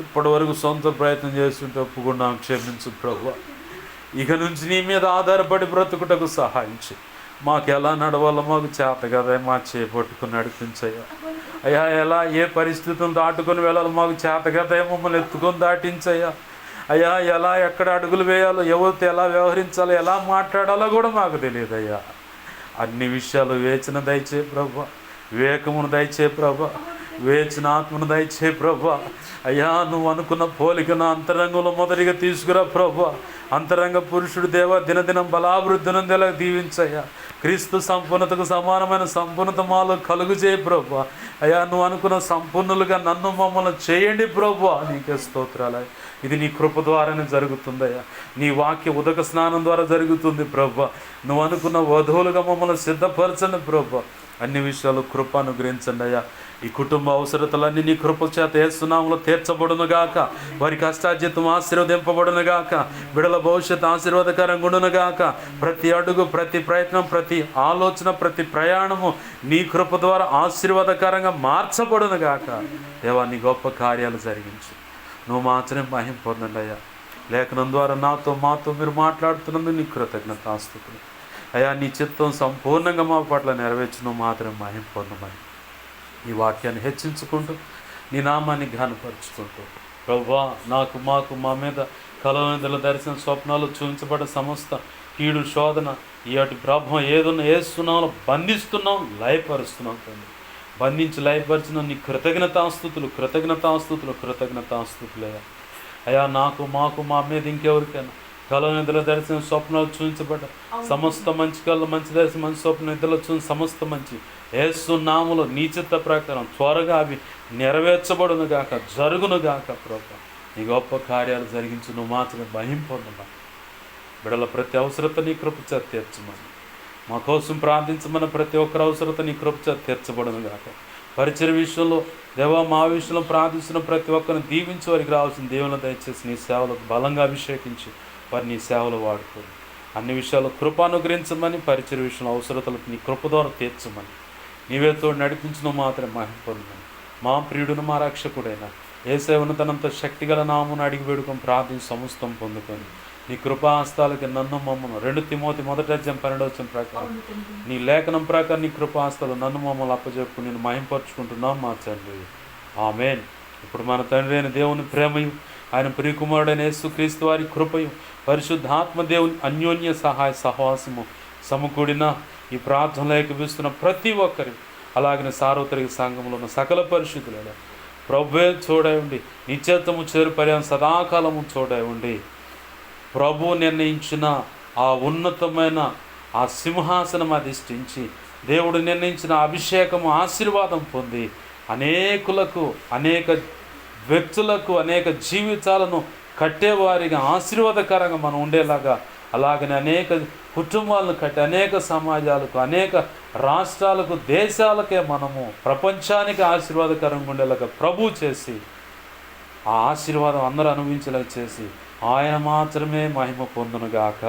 ఇప్పటి వరకు సొంత ప్రయత్నం చేస్తుంటే ఒప్పుకున్నాం, క్షమించు ప్రభువా. ఇక నుంచి నీ మీద ఆధారపడి బ్రతుకుటకు సహాయించి మాకు ఎలా నడవాలో మాకు చేత కదా, మా చేపట్టుకుని నడిపించయ్యా. అయ్యా ఎలా ఏ పరిస్థితులను దాటుకొని వెళ్ళాలో మాకు చేత కదా, మమ్మల్ని ఎత్తుకొని దాటించయ్యా. అయ్యా ఎలా ఎక్కడ అడుగులు వేయాలో, ఎవరితో ఎలా వ్యవహరించాలో, ఎలా మాట్లాడాలో కూడా మాకు తెలియదు అయ్యా. అన్ని విషయాలు వేచిన దయచే ప్రభా, వివేకమును దయచే ప్రభా, వేచిన ఆత్మను దయచే ప్రభా. అయ్యా నువ్వు అనుకున్న పోలికను అంతరంగంలో మొదటిగా తీసుకురా ప్రభా. అంతరంగ పురుషుడు దినదినం బలాభివృద్ధినందేలా దీవించయ్యా. క్రీస్తు సంపూర్ణతకు సమానమైన సంపూర్ణత మాలో కలుగు చేయి ప్రభా. అయ్యా నువ్వు అనుకున్న సంపూర్ణులుగా నన్ను మమ్మల్ని చేయండి ప్రభా. నీకే స్తోత్రాలు. ఇది నీ కృప ద్వారానే జరుగుతుందయ్యా, నీ వాక్య ఉదక స్నానం ద్వారా జరుగుతుంది ప్రభా. నువ్వు అనుకున్న వధువులుగా మమ్మల్ని సిద్ధపరచండి ప్రభా. అన్ని విషయాలు కృప అనుగ్రహించండి అయ్యా. ఈ కుటుంబ అవసరతలన్నీ నీ కృప చేత యేసునామములో తీర్చబడును గాక. వారి కష్టార్జితం ఆశీర్వదింపబడును గాక. బిడల భవిష్యత్తు ఆశీర్వాదకరంగా ఉండును గాక. ప్రతి అడుగు, ప్రతి ప్రయత్నం, ప్రతి ఆలోచన, ప్రతి ప్రయాణము నీ కృప ద్వారా ఆశీర్వాదకరంగా మార్చబడును గాక. దేవా నీ గొప్ప కార్యాలు జరిగించు. నువ్వు మాత్రమే మహిమ పొందండి అయ్యా. లేఖనం ద్వారా మాతో మీరు మాట్లాడుతున్నందుకు నీ కృతజ్ఞతాస్తుతులు అయ్యా. నీ చిత్తం సంపూర్ణంగా మా పట్ల నెరవేర్చు. నువ్వు మాత్రమే మహిమ పొందమని ఈ వాక్యాన్ని హెచ్చించుకుంటూ నీ నామాన్ని ఘనపరుచుకుంటూ ప్రభువా మాకు మా మీద కలవనిదల దర్శన స్వప్నాలు చూపించబడ్డ సమస్త కీడు శోధన ఈ అటు ప్రభావం ఏదన్నా వేస్తున్నామో బంధిస్తున్నాం, లయపరుస్తున్నాం తండ్రి. బంధించి లయపరిచిన నీ కృతజ్ఞతాస్తుతులు అయ్యా. మాకు మా మీద ఇంకెవరికైనా కళ నిద్ర దర్శనం స్వప్నాలు చూపించబడ్డ సమస్త మంచి కళ్ళు, మంచి దర్శనం, మంచి స్వప్న నిద్రలో చూసి సమస్త మంచి యేసు నామములో నీ చిత్త ప్రకారం త్వరగా అవి నెరవేర్చబడును గాక, జరుగును గాక ప్రభా. నీ గొప్ప కార్యాలు జరిగించు. నువ్వు మాత్రమే మహిమ పొందమని బిడల ప్రతి అవసరత నీ కృప చేత తీర్చమని, మా కోసం ప్రార్థించమన్న ప్రతి ఒక్కరి అవసరత నీ కృప చేత తీర్చబడును గాక. పరిచయ విషయంలో దేవా మా విషయంలో ప్రార్థిస్తున్న ప్రతి ఒక్కరిని దీవించి వారికి రావాల్సిన దేవుని దయచేసి నీ సేవలకు బలంగా అభిషేకించి వారి నీ సేవలు వాడుకోండి. అన్ని విషయాలు కృప అనుగ్రహించమని, పరిచయ విషయంలో అవసరతలకు నీ కృప ద్వారా తీర్చమని, నీవే తోడు నడిపించిన మాత్రమే మహిమ పొందమని మా ప్రియుడును మా రక్షకుడైన యేసే ఉన్నతనంతో శక్తిగల నామమున అడిగి వేడుకొని ప్రార్థన సమస్తం పొందుకొని నీ కృపాహస్తాలకి నన్ను మమ్మను 2 తిమోతి 1:12 ప్రకారం నీ లేఖనం ప్రకారం నీ కృపాహస్తాలు నన్ను మమ్మల్ని అప్పచెప్పుకుని నేను మహింపరుచుకుంటున్నాం మా తండ్రి. ఆమేన్. ఇప్పుడు మన తండ్రి అయిన దేవుని ప్రేమయు ఆయన ప్రియకుమారుడైన యేసుక్రీస్తు వారి కృపయు పరిశుద్ధాత్మ దేవుని అన్యోన్య సహాయ సహవాసము సమకూడిన ఈ ప్రార్థనలో ఏకీభవిస్తున్న ప్రతి ఒక్కరి అలాగనే సార్వత్రిక సంఘంలో ఉన్న సకల పరిశుద్ధులలో ప్రభువే తోడై ఉండి నిత్యత్వము చేరు పర్యాయం సదాకాలము తోడై ఉండి ప్రభు నిర్ణయించిన ఆ ఉన్నతమైన ఆ సింహాసనం అధిష్ఠించి దేవుడు నిర్ణయించిన అభిషేకము ఆశీర్వాదం పొంది అనేకులకు అనేక వ్యక్తులకు అనేక జీవితాలను కట్టేవారిగా ఆశీర్వాదకరంగా మనం ఉండేలాగా అలాగనే అనేక కుటుంబాలను కట్టి అనేక సమాజాలకు అనేక రాష్ట్రాలకు దేశాలకే మనము ప్రపంచానికి ఆశీర్వాదకరంగా ఉండేలాగా ప్రభు చేసి ఆ ఆశీర్వాదం అందరూ అనుభవించేలా చేసి ఆయన మాత్రమే మహిమ పొందునుగాక.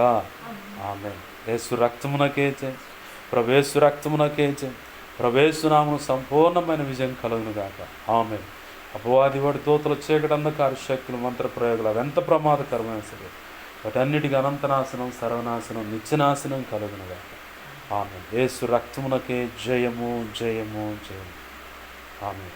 ఆమె యేసు రక్తమునకే ప్రవేశు రక్తమునకే ప్రవేశునామను సంపూర్ణమైన విజయం కలుగునుగాక. ఆమె అపవాది వాడి తోతల చీకటి అంధకార శక్తులు మంత్ర ప్రయోగాలు ఎంత ప్రమాదకరమైన సరే వాటన్నిటికీ అనంతనాశనం సర్వనాశనం నిత్యనాశనం కలుగునుగాక. ఆమె యేసు రక్తమునకే జయము జయము జయము. ఆమె